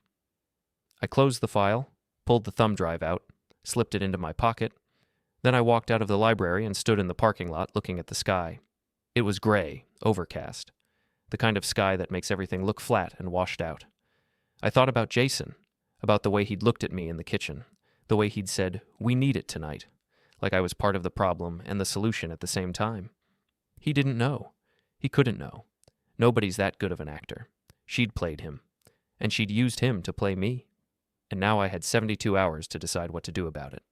I closed the file, pulled the thumb drive out, slipped it into my pocket. Then I walked out of the library and stood in the parking lot looking at the sky. It was gray, overcast, the kind of sky that makes everything look flat and washed out. I thought about Jason, about the way he'd looked at me in the kitchen, the way he'd said, "We need it tonight," like I was part of the problem and the solution at the same time. He didn't know. He couldn't know. Nobody's that good of an actor. She'd played him, and she'd used him to play me. And now I had 72 hours to decide what to do about it.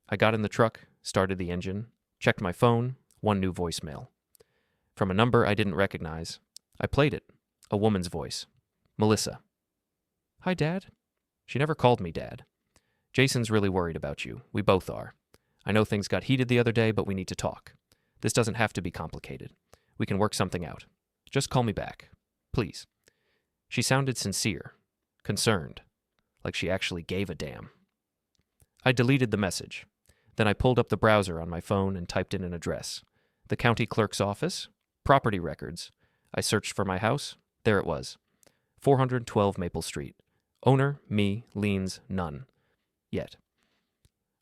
I got in the truck, started the engine, checked my phone, 1 new voicemail. From a number I didn't recognize, I played it, a woman's voice. Melissa. "Hi, Dad." She never called me Dad. "Jason's really worried about you. We both are. I know things got heated the other day, but we need to talk. This doesn't have to be complicated. We can work something out. Just call me back. Please." She sounded sincere, concerned, like she actually gave a damn. I deleted the message. Then I pulled up the browser on my phone and typed in an address. The county clerk's office, property records. I searched for my house. There it was. 412 Maple Street. Owner, me, liens, none. Yet.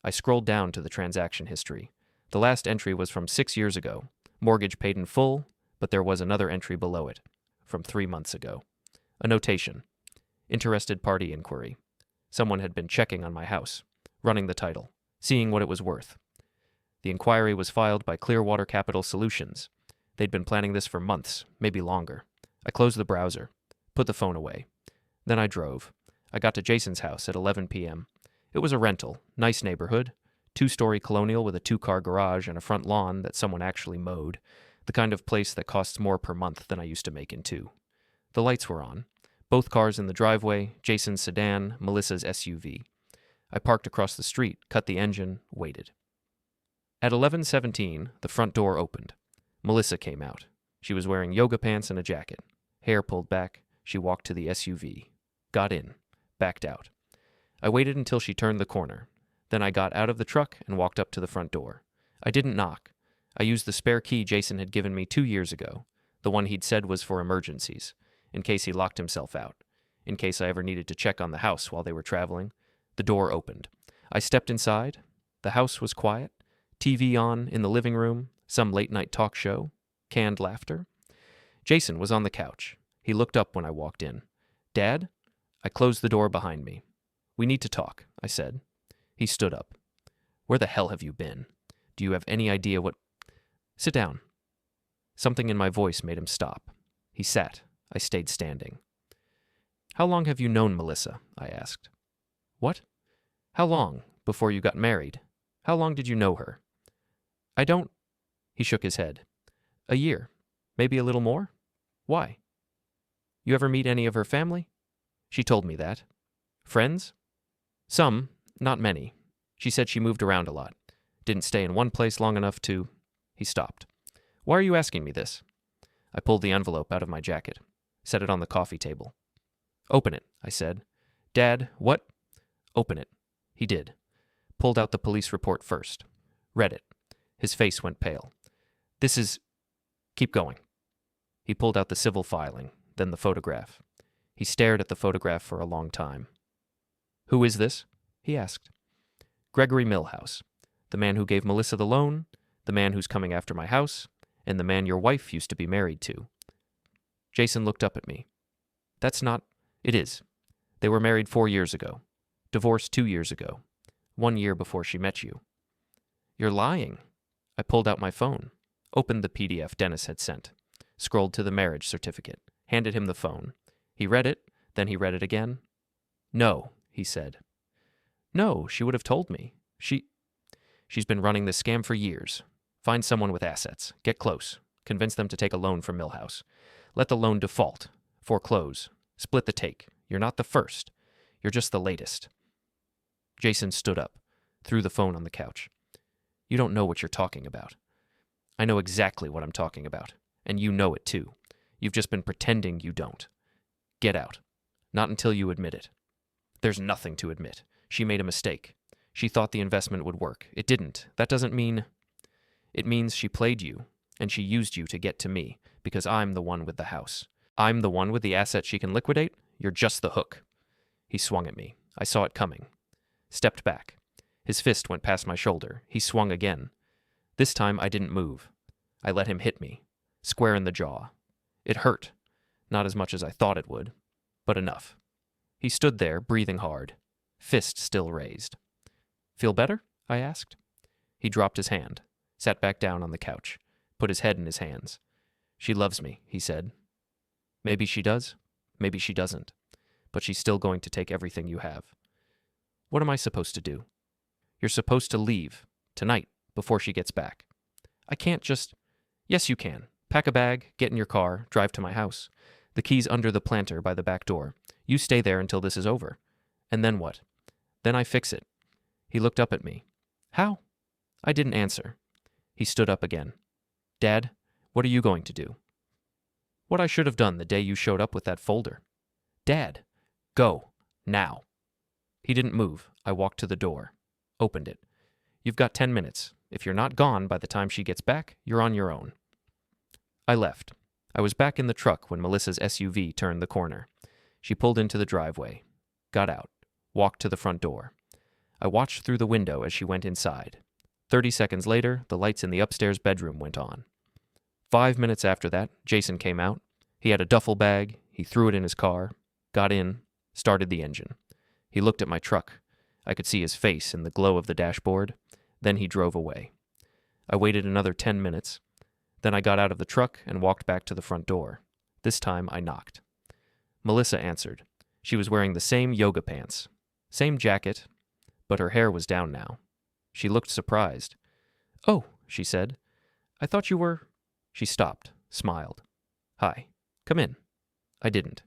I scrolled down to the transaction history. The last entry was from 6 years ago. Mortgage paid in full, but there was another entry below it, from 3 months ago. A notation. Interested party inquiry. Someone had been checking on my house, running the title, seeing what it was worth. The inquiry was filed by Clearwater Capital Solutions. They'd been planning this for months, maybe longer. I closed the browser, put the phone away. Then I drove. I got to Jason's house at 11 p.m. It was a rental, nice neighborhood, 2-story colonial with a 2-car garage and a front lawn that someone actually mowed, the kind of place that costs more per month than I used to make in 2. The lights were on. Both cars in the driveway, Jason's sedan, Melissa's SUV. I parked across the street, cut the engine, waited. At 11:17, the front door opened. Melissa came out. She was wearing yoga pants and a jacket. Hair pulled back. She walked to the SUV. Got in. Backed out. I waited until she turned the corner. Then I got out of the truck and walked up to the front door. I didn't knock. I used the spare key Jason had given me 2 years ago, the one he'd said was for emergencies, in case he locked himself out, in case I ever needed to check on the house while they were traveling. The door opened. I stepped inside. The house was quiet. TV on in the living room, some late-night talk show, canned laughter. Jason was on the couch. He looked up when I walked in. "Dad?" I closed the door behind me. "We need to talk," I said. He stood up. "Where the hell have you been? Do you have any idea what—" "Sit down." Something in my voice made him stop. He sat. I stayed standing. "How long have you known Melissa?" I asked. "What? How long? Before you got married? How long did you know her?" "I don't—" He shook his head. "A year. Maybe a little more? Why? You ever meet any of her family?" "She told me that." "Friends?" "Some. Not many. She said she moved around a lot. Didn't stay in one place long enough to—" He stopped. "Why are you asking me this?" I pulled the envelope out of my jacket, set it on the coffee table. "Open it," I said. "Dad, what—" "Open it." He did. Pulled out the police report first. Read it. His face went pale. "This is—" "Keep going." He pulled out the civil filing, then the photograph. He stared at the photograph for a long time. "Who is this?" he asked. "Gregory Milhouse, the man who gave Melissa the loan, the man who's coming after my house, and the man your wife used to be married to." Jason looked up at me. "That's not—" "It is. They were married 4 years ago. Divorced 2 years ago. 1 year before she met you." "You're lying." I pulled out my phone, opened the PDF Dennis had sent, scrolled to the marriage certificate, handed him the phone. He read it, then he read it again. "No," he said. "No, she would have told me. She's been running this scam for years. Find someone with assets. Get close. Convince them to take a loan from Milhouse. Let the loan default. Foreclose. Split the take. You're not the first. You're just the latest." Jason stood up, threw the phone on the couch. "You don't know what you're talking about." "I know exactly what I'm talking about, and you know it too. You've just been pretending you don't. Get out. Not until you admit it." "There's nothing to admit. She made a mistake. She thought the investment would work. It didn't. That doesn't mean—" "It means she played you, and she used you to get to me, because I'm the one with the house. I'm the one with the asset she can liquidate. You're just the hook." He swung at me. I saw it coming. Stepped back. His fist went past my shoulder. He swung again. This time I didn't move. I let him hit me, square in the jaw. It hurt. Not as much as I thought it would, but enough. He stood there, breathing hard, fist still raised. "Feel better?" I asked. He dropped his hand, sat back down on the couch, put his head in his hands. "She loves me," he said. "Maybe she does, maybe she doesn't, but she's still going to take everything you have." "What am I supposed to do?" "You're supposed to leave, tonight, before she gets back." "I can't just—" "Yes, you can. Pack a bag, get in your car, drive to my house. The key's under the planter by the back door. You stay there until this is over. And then what?" "Then I fix it." He looked up at me. "How?" I didn't answer. He stood up again. "Dad, what are you going to do?" "What I should have done the day you showed up with that folder." "Dad, go. Now." He didn't move. I walked to the door. Opened it. "You've got 10 minutes. If you're not gone by the time she gets back, you're on your own." I left. I was back in the truck when Melissa's SUV turned the corner. She pulled into the driveway. Got out. Walked to the front door. I watched through the window as she went inside. 30 seconds later, the lights in the upstairs bedroom went on. 5 minutes after that, Jason came out. He had a duffel bag. He threw it in his car, got in, started the engine. He looked at my truck. I could see his face in the glow of the dashboard. Then he drove away. I waited another 10 minutes. Then I got out of the truck and walked back to the front door. This time I knocked. Melissa answered. She was wearing the same yoga pants, same jacket, but her hair was down now. She looked surprised. "Oh," she said. "I thought you were—" She stopped, smiled. "Hi. Come in." I didn't.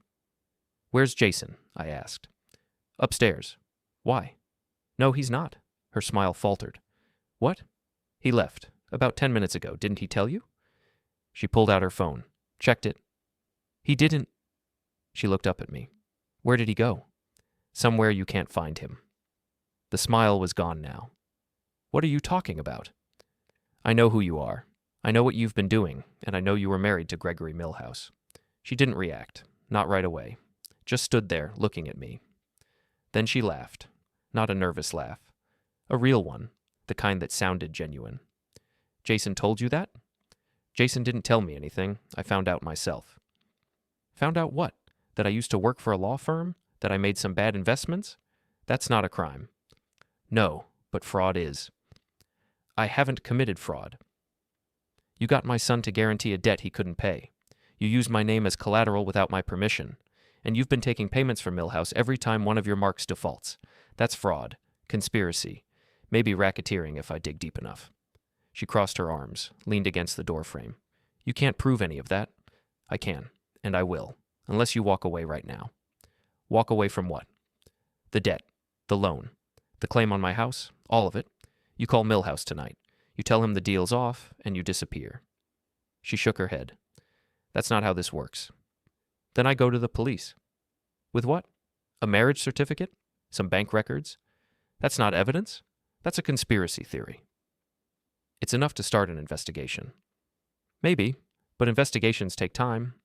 "Where's Jason?" I asked. "Upstairs." "Why?" "No, he's not." Her smile faltered. "What?" "He left. About 10 minutes ago. Didn't he tell you?" She pulled out her phone, checked it. "He didn't—" She looked up at me. "Where did he go?" "Somewhere you can't find him." The smile was gone now. "What are you talking about?" "I know who you are. I know what you've been doing, and I know you were married to Gregory Milhouse." She didn't react, not right away, just stood there looking at me. Then she laughed, not a nervous laugh, a real one, the kind that sounded genuine. "Jason told you that?" "Jason didn't tell me anything. I found out myself." "Found out what? That I used to work for a law firm? That I made some bad investments? That's not a crime." "No, but fraud is." "I haven't committed fraud." "You got my son to guarantee a debt he couldn't pay. You used my name as collateral without my permission. And you've been taking payments from Milhouse every time one of your marks defaults. That's fraud, conspiracy, maybe racketeering if I dig deep enough." She crossed her arms, leaned against the doorframe. "You can't prove any of that." "I can, and I will, unless you walk away right now." "Walk away from what?" "The debt, the loan, the claim on my house, all of it. You call Milhouse tonight. You tell him the deal's off, and you disappear." She shook her head. "That's not how this works." "Then I go to the police." "With what? A marriage certificate? Some bank records? That's not evidence. That's a conspiracy theory." "It's enough to start an investigation." "Maybe, but investigations take time.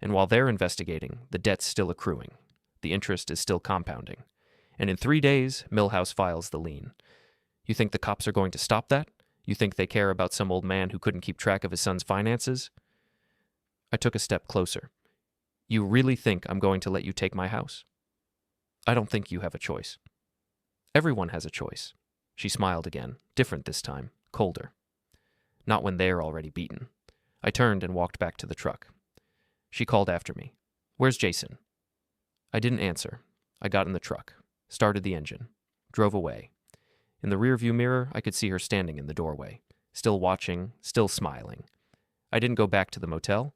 And while they're investigating, the debt's still accruing. The interest is still compounding. And in 3 days, Milhouse files the lien. You think the cops are going to stop that? You think they care about some old man who couldn't keep track of his son's finances?" I took a step closer. "You really think I'm going to let you take my house?" "I don't think you have a choice." "Everyone has a choice." She smiled again, different this time, colder. "Not when they're already beaten." I turned and walked back to the truck. She called after me. "Where's Jason?" I didn't answer. I got in the truck, started the engine, drove away. In the rearview mirror, I could see her standing in the doorway, still watching, still smiling. I didn't go back to the motel.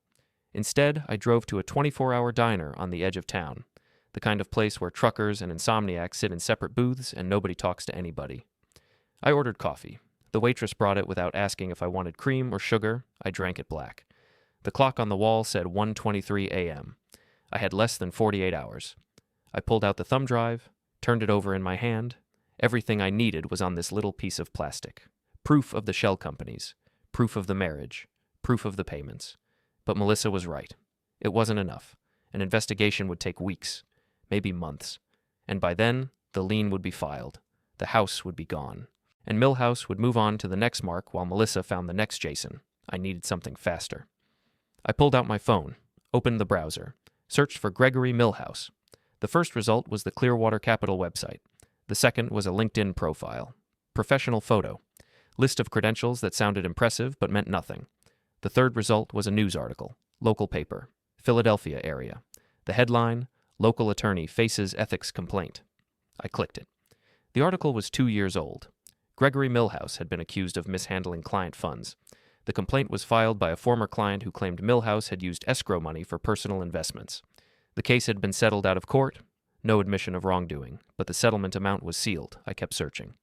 Instead, I drove to a 24-hour diner on the edge of town, the kind of place where truckers and insomniacs sit in separate booths and nobody talks to anybody. I ordered coffee. The waitress brought it without asking if I wanted cream or sugar. I drank it black. The clock on the wall said 1:23 a.m. I had less than 48 hours. I pulled out the thumb drive, turned it over in my hand. Everything I needed was on this little piece of plastic. Proof of the shell companies, proof of the marriage, proof of the payments. But Melissa was right. It wasn't enough. An investigation would take weeks, maybe months. And by then, the lien would be filed. The house would be gone. And Milhouse would move on to the next mark while Melissa found the next Jason. I needed something faster. I pulled out my phone, opened the browser, searched for Gregory Milhouse. The first result was the Clearwater Capital website. The second was a LinkedIn profile. Professional photo. List of credentials that sounded impressive but meant nothing. The third result was a news article. Local paper. Philadelphia area. The headline, "Local Attorney Faces Ethics Complaint." I clicked it. The article was 2 years old. Gregory Milhouse had been accused of mishandling client funds. The complaint was filed by a former client who claimed Milhouse had used escrow money for personal investments. The case had been settled out of court. No admission of wrongdoing, but the settlement amount was sealed. I kept searching.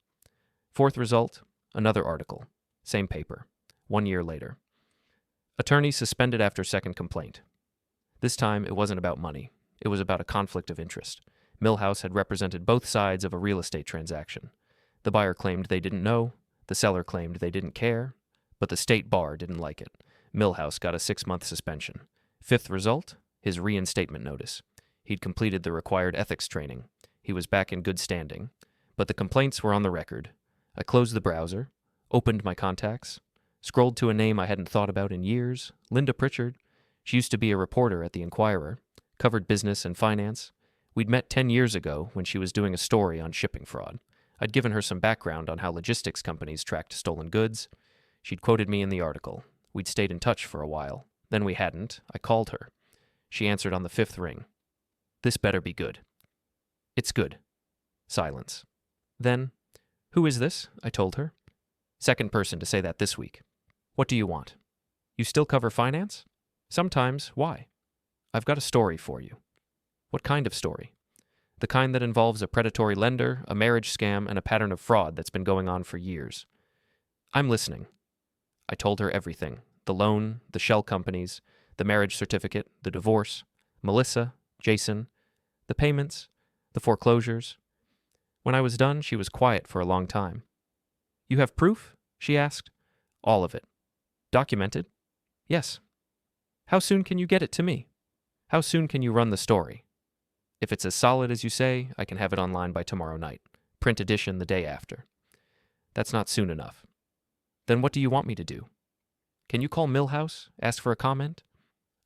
Fourth result, another article. Same paper. 1 year later. Attorney suspended after second complaint. This time, it wasn't about money. It was about a conflict of interest. Milhouse had represented both sides of a real estate transaction. The buyer claimed they didn't know. The seller claimed they didn't care. But the state bar didn't like it. Milhouse got a 6-month suspension. Fifth result, his reinstatement notice. He'd completed the required ethics training. He was back in good standing. But the complaints were on the record. I closed the browser, opened my contacts, scrolled to a name I hadn't thought about in years, Linda Pritchard. She used to be a reporter at the Inquirer. Covered business and finance. We'd met 10 years ago when she was doing a story on shipping fraud. I'd given her some background on how logistics companies tracked stolen goods. She'd quoted me in the article. We'd stayed in touch for a while. Then we hadn't. I called her. She answered on the 5th ring. This better be good. It's good. Silence. Then, who is this? I told her. Second person to say that this week. What do you want? You still cover finance? Sometimes. Why? I've got a story for you. What kind of story? The kind that involves a predatory lender, a marriage scam, and a pattern of fraud that's been going on for years. I'm listening. I told her everything. The loan, the shell companies, the marriage certificate, the divorce, Melissa, Jason, the payments, the foreclosures. When I was done, she was quiet for a long time. You have proof? She asked. All of it. Documented? Yes. How soon can you get it to me? How soon can you run the story? If it's as solid as you say, I can have it online by tomorrow night. Print edition the day after. That's not soon enough. Then what do you want me to do? Can you call Milhouse? Ask for a comment?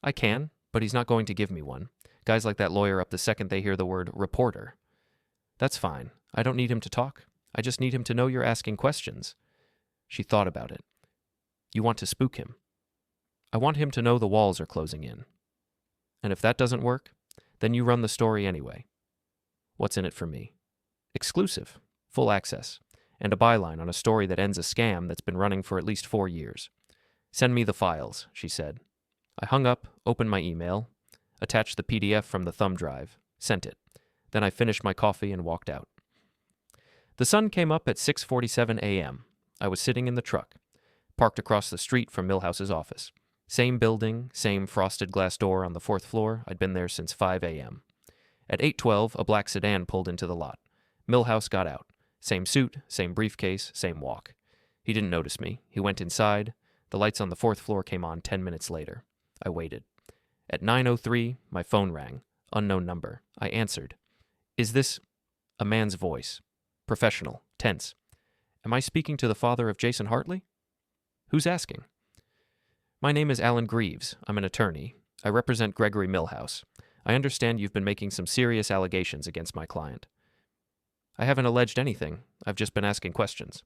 I can, but he's not going to give me one. Guys like that lawyer up the second they hear the word reporter. That's fine. I don't need him to talk. I just need him to know you're asking questions. She thought about it. You want to spook him. I want him to know the walls are closing in. And if that doesn't work, then you run the story anyway. What's in it for me? Exclusive, full access, and a byline on a story that ends a scam that's been running for at least 4 years. Send me the files, she said. I hung up, opened my email, attached the PDF from the thumb drive, sent it. Then I finished my coffee and walked out. The sun came up at 6:47 a.m. I was sitting in the truck, parked across the street from Milhouse's office. Same building, same frosted glass door on the 4th floor. I'd been there since 5 a.m. At 8:12, a black sedan pulled into the lot. Milhouse got out. Same suit, same briefcase, same walk. He didn't notice me. He went inside. The lights on the 4th floor came on 10 minutes later. I waited. At 9:03, my phone rang. Unknown number. I answered. Is this a man's voice? Professional, tense. Am I speaking to the father of Jason Hartley? Who's asking? My name is Alan Greaves. I'm an attorney. I represent Gregory Milhouse. I understand you've been making some serious allegations against my client. I haven't alleged anything. I've just been asking questions.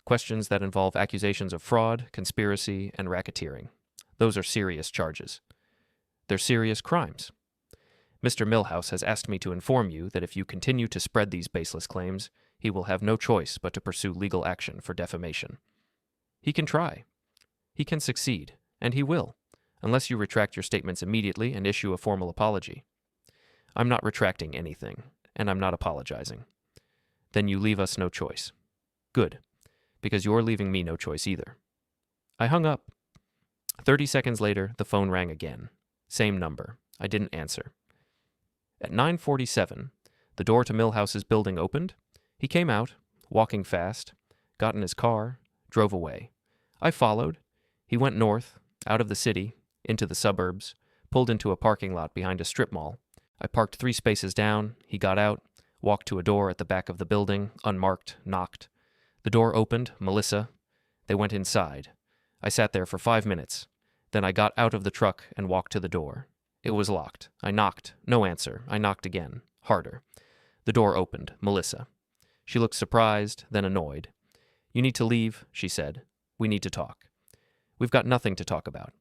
Questions that involve accusations of fraud, conspiracy, and racketeering. Those are serious charges. They're serious crimes. Mr. Milhouse has asked me to inform you that if you continue to spread these baseless claims, he will have no choice but to pursue legal action for defamation. He can try. He can succeed, and he will, unless you retract your statements immediately and issue a formal apology. I'm not retracting anything, and I'm not apologizing. Then you leave us no choice. Good, because you're leaving me no choice either. I hung up. 30 seconds later, the phone rang again. Same number. I didn't answer. At 9:47, the door to Milhouse's building opened. He came out, walking fast, got in his car, drove away. I followed. He went north, out of the city, into the suburbs, pulled into a parking lot behind a strip mall. I parked 3 spaces down. He got out, walked to a door at the back of the building, unmarked, knocked. The door opened, Melissa. They went inside. I sat there for 5 minutes. Then I got out of the truck and walked to the door. It was locked. I knocked. No answer. I knocked again. Harder. The door opened. Melissa. She looked surprised, then annoyed. You need to leave, she said. We need to talk. We've got nothing to talk about.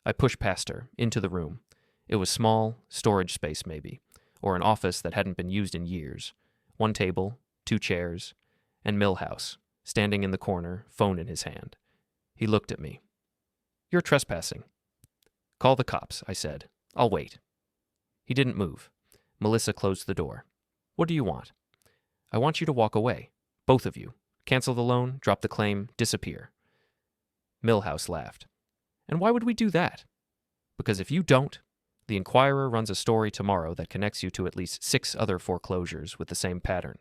I pushed past her, into the room. It was small, storage space maybe, or an office that hadn't been used in years. 1 table, 2 chairs, and Milhouse, standing in the corner, phone in his hand. He looked at me. You're trespassing. Call the cops, I said. I'll wait. He didn't move. Melissa closed the door. What do you want? I want you to walk away. Both of you. Cancel the loan, drop the claim, disappear. Milhouse laughed. And why would we do that? Because if you don't, the Inquirer runs a story tomorrow that connects you to at least 6 other foreclosures with the same pattern.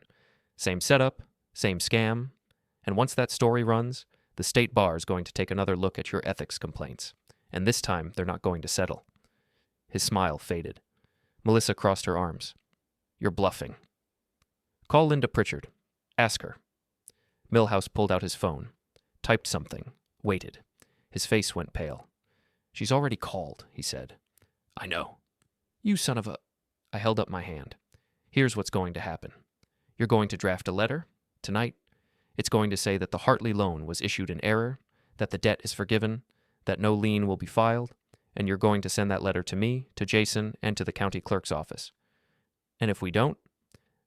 Same setup, same scam, and once that story runs, the state bar is going to take another look at your ethics complaints, and this time they're not going to settle. His smile faded. Melissa crossed her arms. You're bluffing. Call Linda Pritchard. Ask her. Milhouse pulled out his phone, typed something, waited. His face went pale. She's already called, he said. I know. You son of a... I held up my hand. Here's what's going to happen. You're going to draft a letter, tonight. It's going to say that the Hartley loan was issued in error, that the debt is forgiven, that no lien will be filed, and you're going to send that letter to me, to Jason, and to the county clerk's office. And if we don't,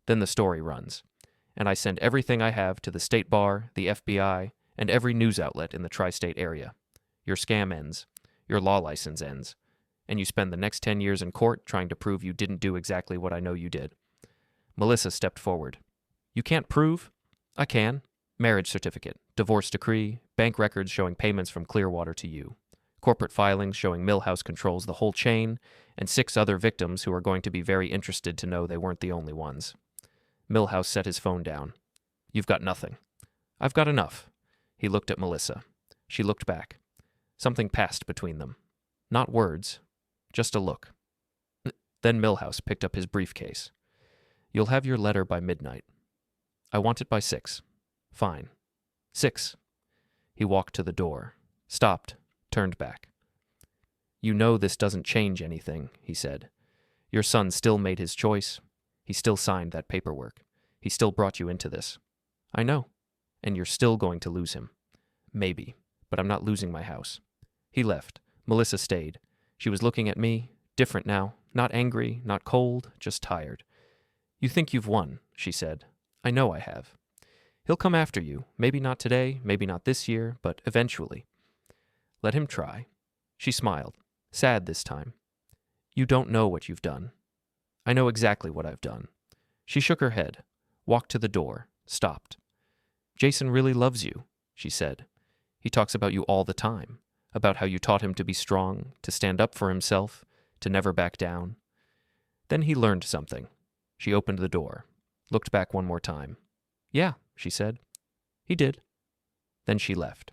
then the story runs, and I send everything I have to the State Bar, the FBI, and every news outlet in the tri-state area. Your scam ends, your law license ends, and you spend the next 10 years in court trying to prove you didn't do exactly what I know you did. Melissa stepped forward. You can't prove? I can. Marriage certificate, divorce decree, bank records showing payments from Clearwater to you, corporate filings showing Millhouse controls the whole chain, and 6 other victims who are going to be very interested to know they weren't the only ones. Millhouse set his phone down. You've got nothing. I've got enough. He looked at Melissa. She looked back. Something passed between them. Not words, just a look. Then Millhouse picked up his briefcase. You'll have your letter by midnight. I want it by 6. Fine. 6. He walked to the door, stopped, turned back. You know this doesn't change anything, he said. Your son still made his choice. He still signed that paperwork. He still brought you into this. I know. And you're still going to lose him. Maybe, but I'm not losing my house. He left. Melissa stayed. She was looking at me, different now, not angry, not cold, just tired. You think you've won, she said. I know I have. He'll come after you, maybe not today, maybe not this year, but eventually. Let him try. She smiled, sad this time. You don't know what you've done. I know exactly what I've done. She shook her head, walked to the door, stopped. Jason really loves you, she said. He talks about you all the time, about how you taught him to be strong, to stand up for himself, to never back down. Then he learned something. She opened the door, looked back one more time. Yeah, she said. He did. Then she left.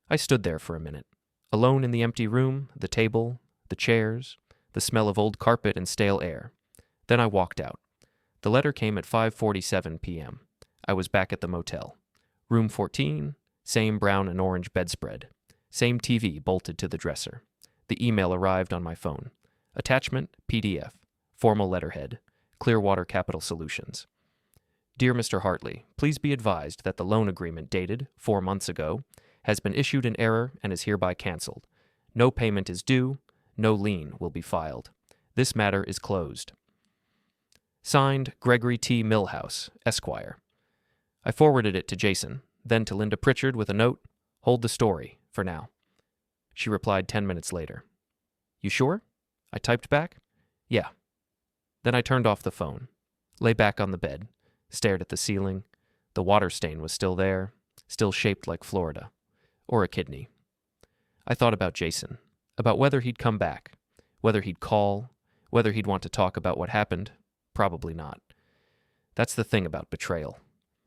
I stood there for a minute, alone in the empty room, the table, the chairs, the smell of old carpet and stale air. Then I walked out. The letter came at 5:47 p.m. I was back at the motel. Room 14, same brown and orange bedspread. Same TV bolted to the dresser. The email arrived on my phone. Attachment, PDF. Formal letterhead. Clearwater Capital Solutions. Dear Mr. Hartley, please be advised that the loan agreement dated 4 months ago has been issued in error and is hereby canceled. No payment is due. No lien will be filed. This matter is closed. Signed, Gregory T. Millhouse, Esquire. I forwarded it to Jason, then to Linda Pritchard with a note, hold the story, for now. She replied 10 minutes later. You sure? I typed back. Yeah. Then I turned off the phone, lay back on the bed, stared at the ceiling. The water stain was still there, still shaped like Florida, or a kidney. I thought about Jason, about whether he'd come back, whether he'd call, whether he'd want to talk about what happened. Probably not. That's the thing about betrayal.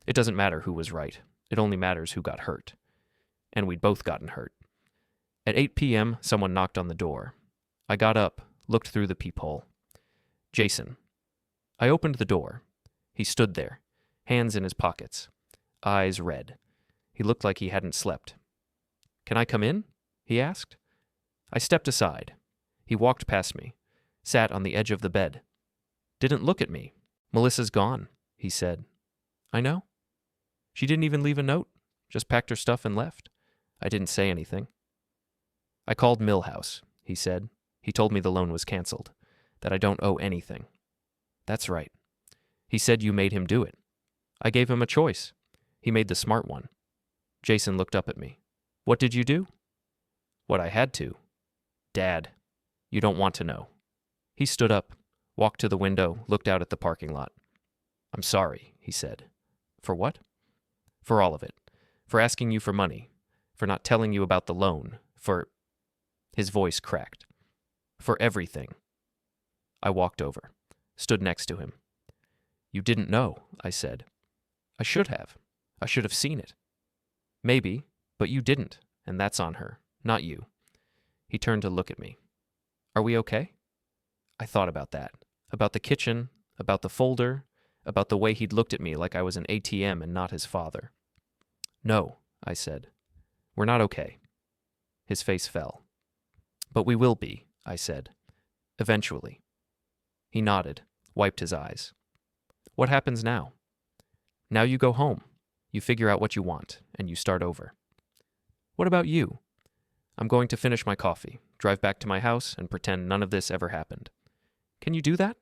It doesn't matter who was right. It only matters who got hurt. And we'd both gotten hurt. At 8 p.m., someone knocked on the door. I got up, looked through the peephole. Jason. I opened the door. He stood there, hands in his pockets, eyes red. He looked like he hadn't slept. Can I come in? He asked. I stepped aside. He walked past me, sat on the edge of the bed. Didn't look at me. Melissa's gone, he said. I know. She didn't even leave a note, just packed her stuff and left. I didn't say anything. I called Millhouse, he said. He told me the loan was canceled, that I don't owe anything. That's right. He said you made him do it. I gave him a choice. He made the smart one. Jason looked up at me. What did you do? What I had to. Dad, you don't want to know. He stood up, walked to the window, looked out at the parking lot. I'm sorry, he said. For what? For all of it. For asking you for money. For not telling you about the loan. For... His voice cracked. For everything. I walked over, stood next to him. You didn't know, I said. I should have. I should have seen it. Maybe, but you didn't, and that's on her, not you. He turned to look at me. Are we okay? I thought about that. About the kitchen, about the folder, about the way he'd looked at me like I was an ATM and not his father. No, I said. We're not okay. His face fell. But we will be, I said. Eventually. He nodded, wiped his eyes. What happens now? Now you go home. You figure out what you want, and you start over. What about you? I'm going to finish my coffee, drive back to my house, and pretend none of this ever happened. Can you do that?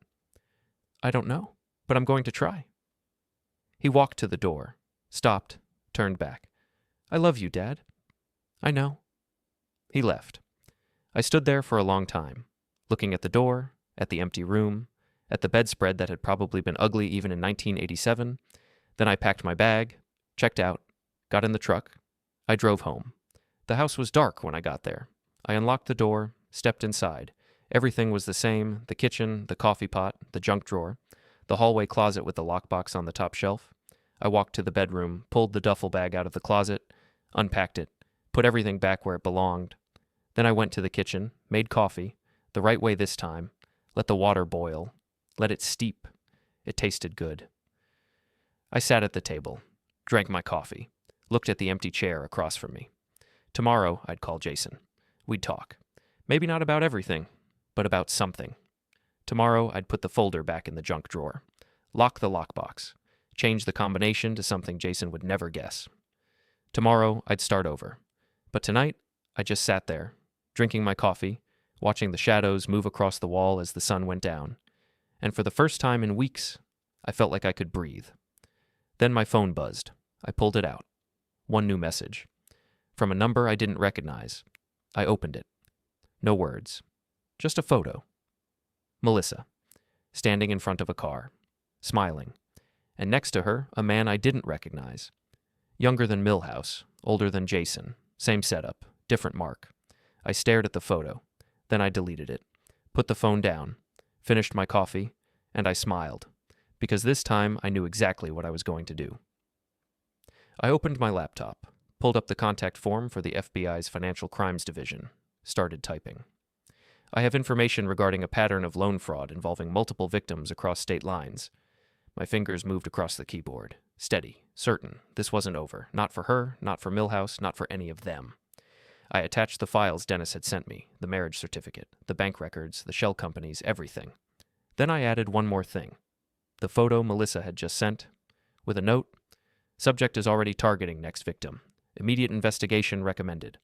I don't know, but I'm going to try. He walked to the door, stopped, turned back. I love you, Dad. I know. He left. I stood there for a long time, looking at the door, at the empty room, at the bedspread that had probably been ugly even in 1987. Then I packed my bag, checked out, got in the truck. I drove home. The house was dark when I got there. I unlocked the door, stepped inside. Everything was the same: the kitchen, the coffee pot, the junk drawer, the hallway closet with the lockbox on the top shelf. I walked to the bedroom, pulled the duffel bag out of the closet, unpacked it, put everything back where it belonged. Then I went to the kitchen, made coffee, the right way this time, let the water boil, let it steep. It tasted good. I sat at the table, drank my coffee, looked at the empty chair across from me. Tomorrow, I'd call Jason. We'd talk. Maybe not about everything, but about something. Tomorrow, I'd put the folder back in the junk drawer, lock the lockbox, change the combination to something Jason would never guess. Tomorrow, I'd start over. But tonight, I just sat there, drinking my coffee, watching the shadows move across the wall as the sun went down. And for the first time in weeks, I felt like I could breathe. Then my phone buzzed. I pulled it out. One new message. From a number I didn't recognize. I opened it. No words. Just a photo. Melissa, standing in front of a car, smiling. And next to her, a man I didn't recognize. Younger than Milhouse, older than Jason. Same setup, different mark. I stared at the photo. Then I deleted it. Put the phone down. Finished my coffee. And I smiled. Because this time I knew exactly what I was going to do. I opened my laptop, pulled up the contact form for the FBI's Financial Crimes Division, started typing. I have information regarding a pattern of loan fraud involving multiple victims across state lines. My fingers moved across the keyboard, steady, certain. This wasn't over. Not for her, not for Milhouse, not for any of them. I attached the files Dennis had sent me, the marriage certificate, the bank records, the shell companies, everything. Then I added one more thing. The photo Melissa had just sent, with a note, subject is already targeting next victim. Immediate investigation recommended.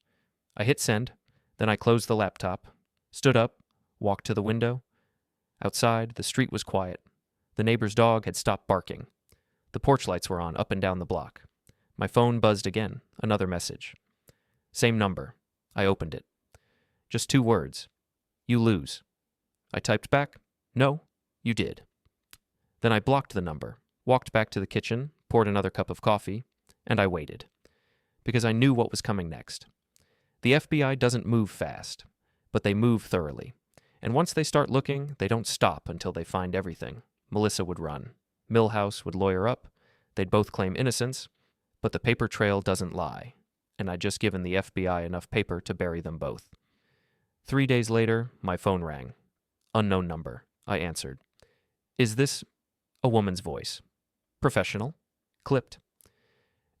I hit send, then I closed the laptop, stood up, walked to the window. Outside, the street was quiet. The neighbor's dog had stopped barking. The porch lights were on up and down the block. My phone buzzed again, another message. Same number. I opened it. Just 2 words. You lose. I typed back, no, you did. Then I blocked the number, walked back to the kitchen, poured another cup of coffee, and I waited. Because I knew what was coming next. The FBI doesn't move fast, but they move thoroughly. And once they start looking, they don't stop until they find everything. Melissa would run. Milhouse would lawyer up. They'd both claim innocence, but the paper trail doesn't lie. And I'd just given the FBI enough paper to bury them both. 3 days later, my phone rang. Unknown number. I answered. Is this a woman's voice? Professional. Clipped.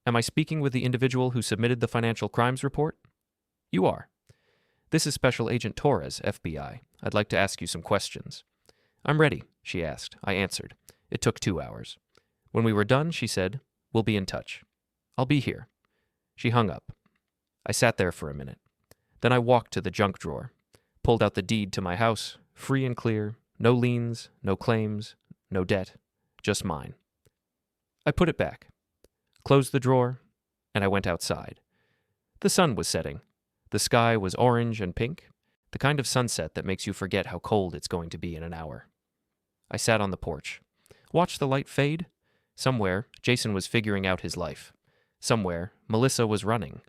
Am I speaking with the individual who submitted the financial crimes report? You are. This is Special Agent Torres, FBI. I'd like to ask you some questions. I'm ready, she asked. I answered. It took 2 hours. When we were done, she said, we'll be in touch. I'll be here. She hung up. I sat there for a minute. Then I walked to the junk drawer, pulled out the deed to my house, free and clear, no liens, no claims, no debt, just mine. I put it back, closed the drawer, and I went outside. The sun was setting. The sky was orange and pink, the kind of sunset that makes you forget how cold it's going to be in an hour. I sat on the porch, watched the light fade. Somewhere, Jason was figuring out his life. Somewhere, Melissa was running.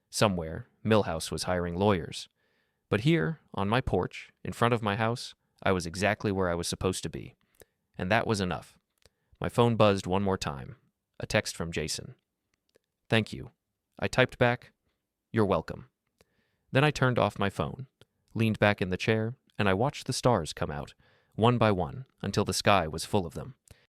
Somewhere, Milhouse was hiring lawyers. But here, on my porch, in front of my house, I was exactly where I was supposed to be. And that was enough. My phone buzzed one more time. A text from Jason. Thank you. I typed back, you're welcome. Then I turned off my phone, leaned back in the chair, and I watched the stars come out, one by one, until the sky was full of them.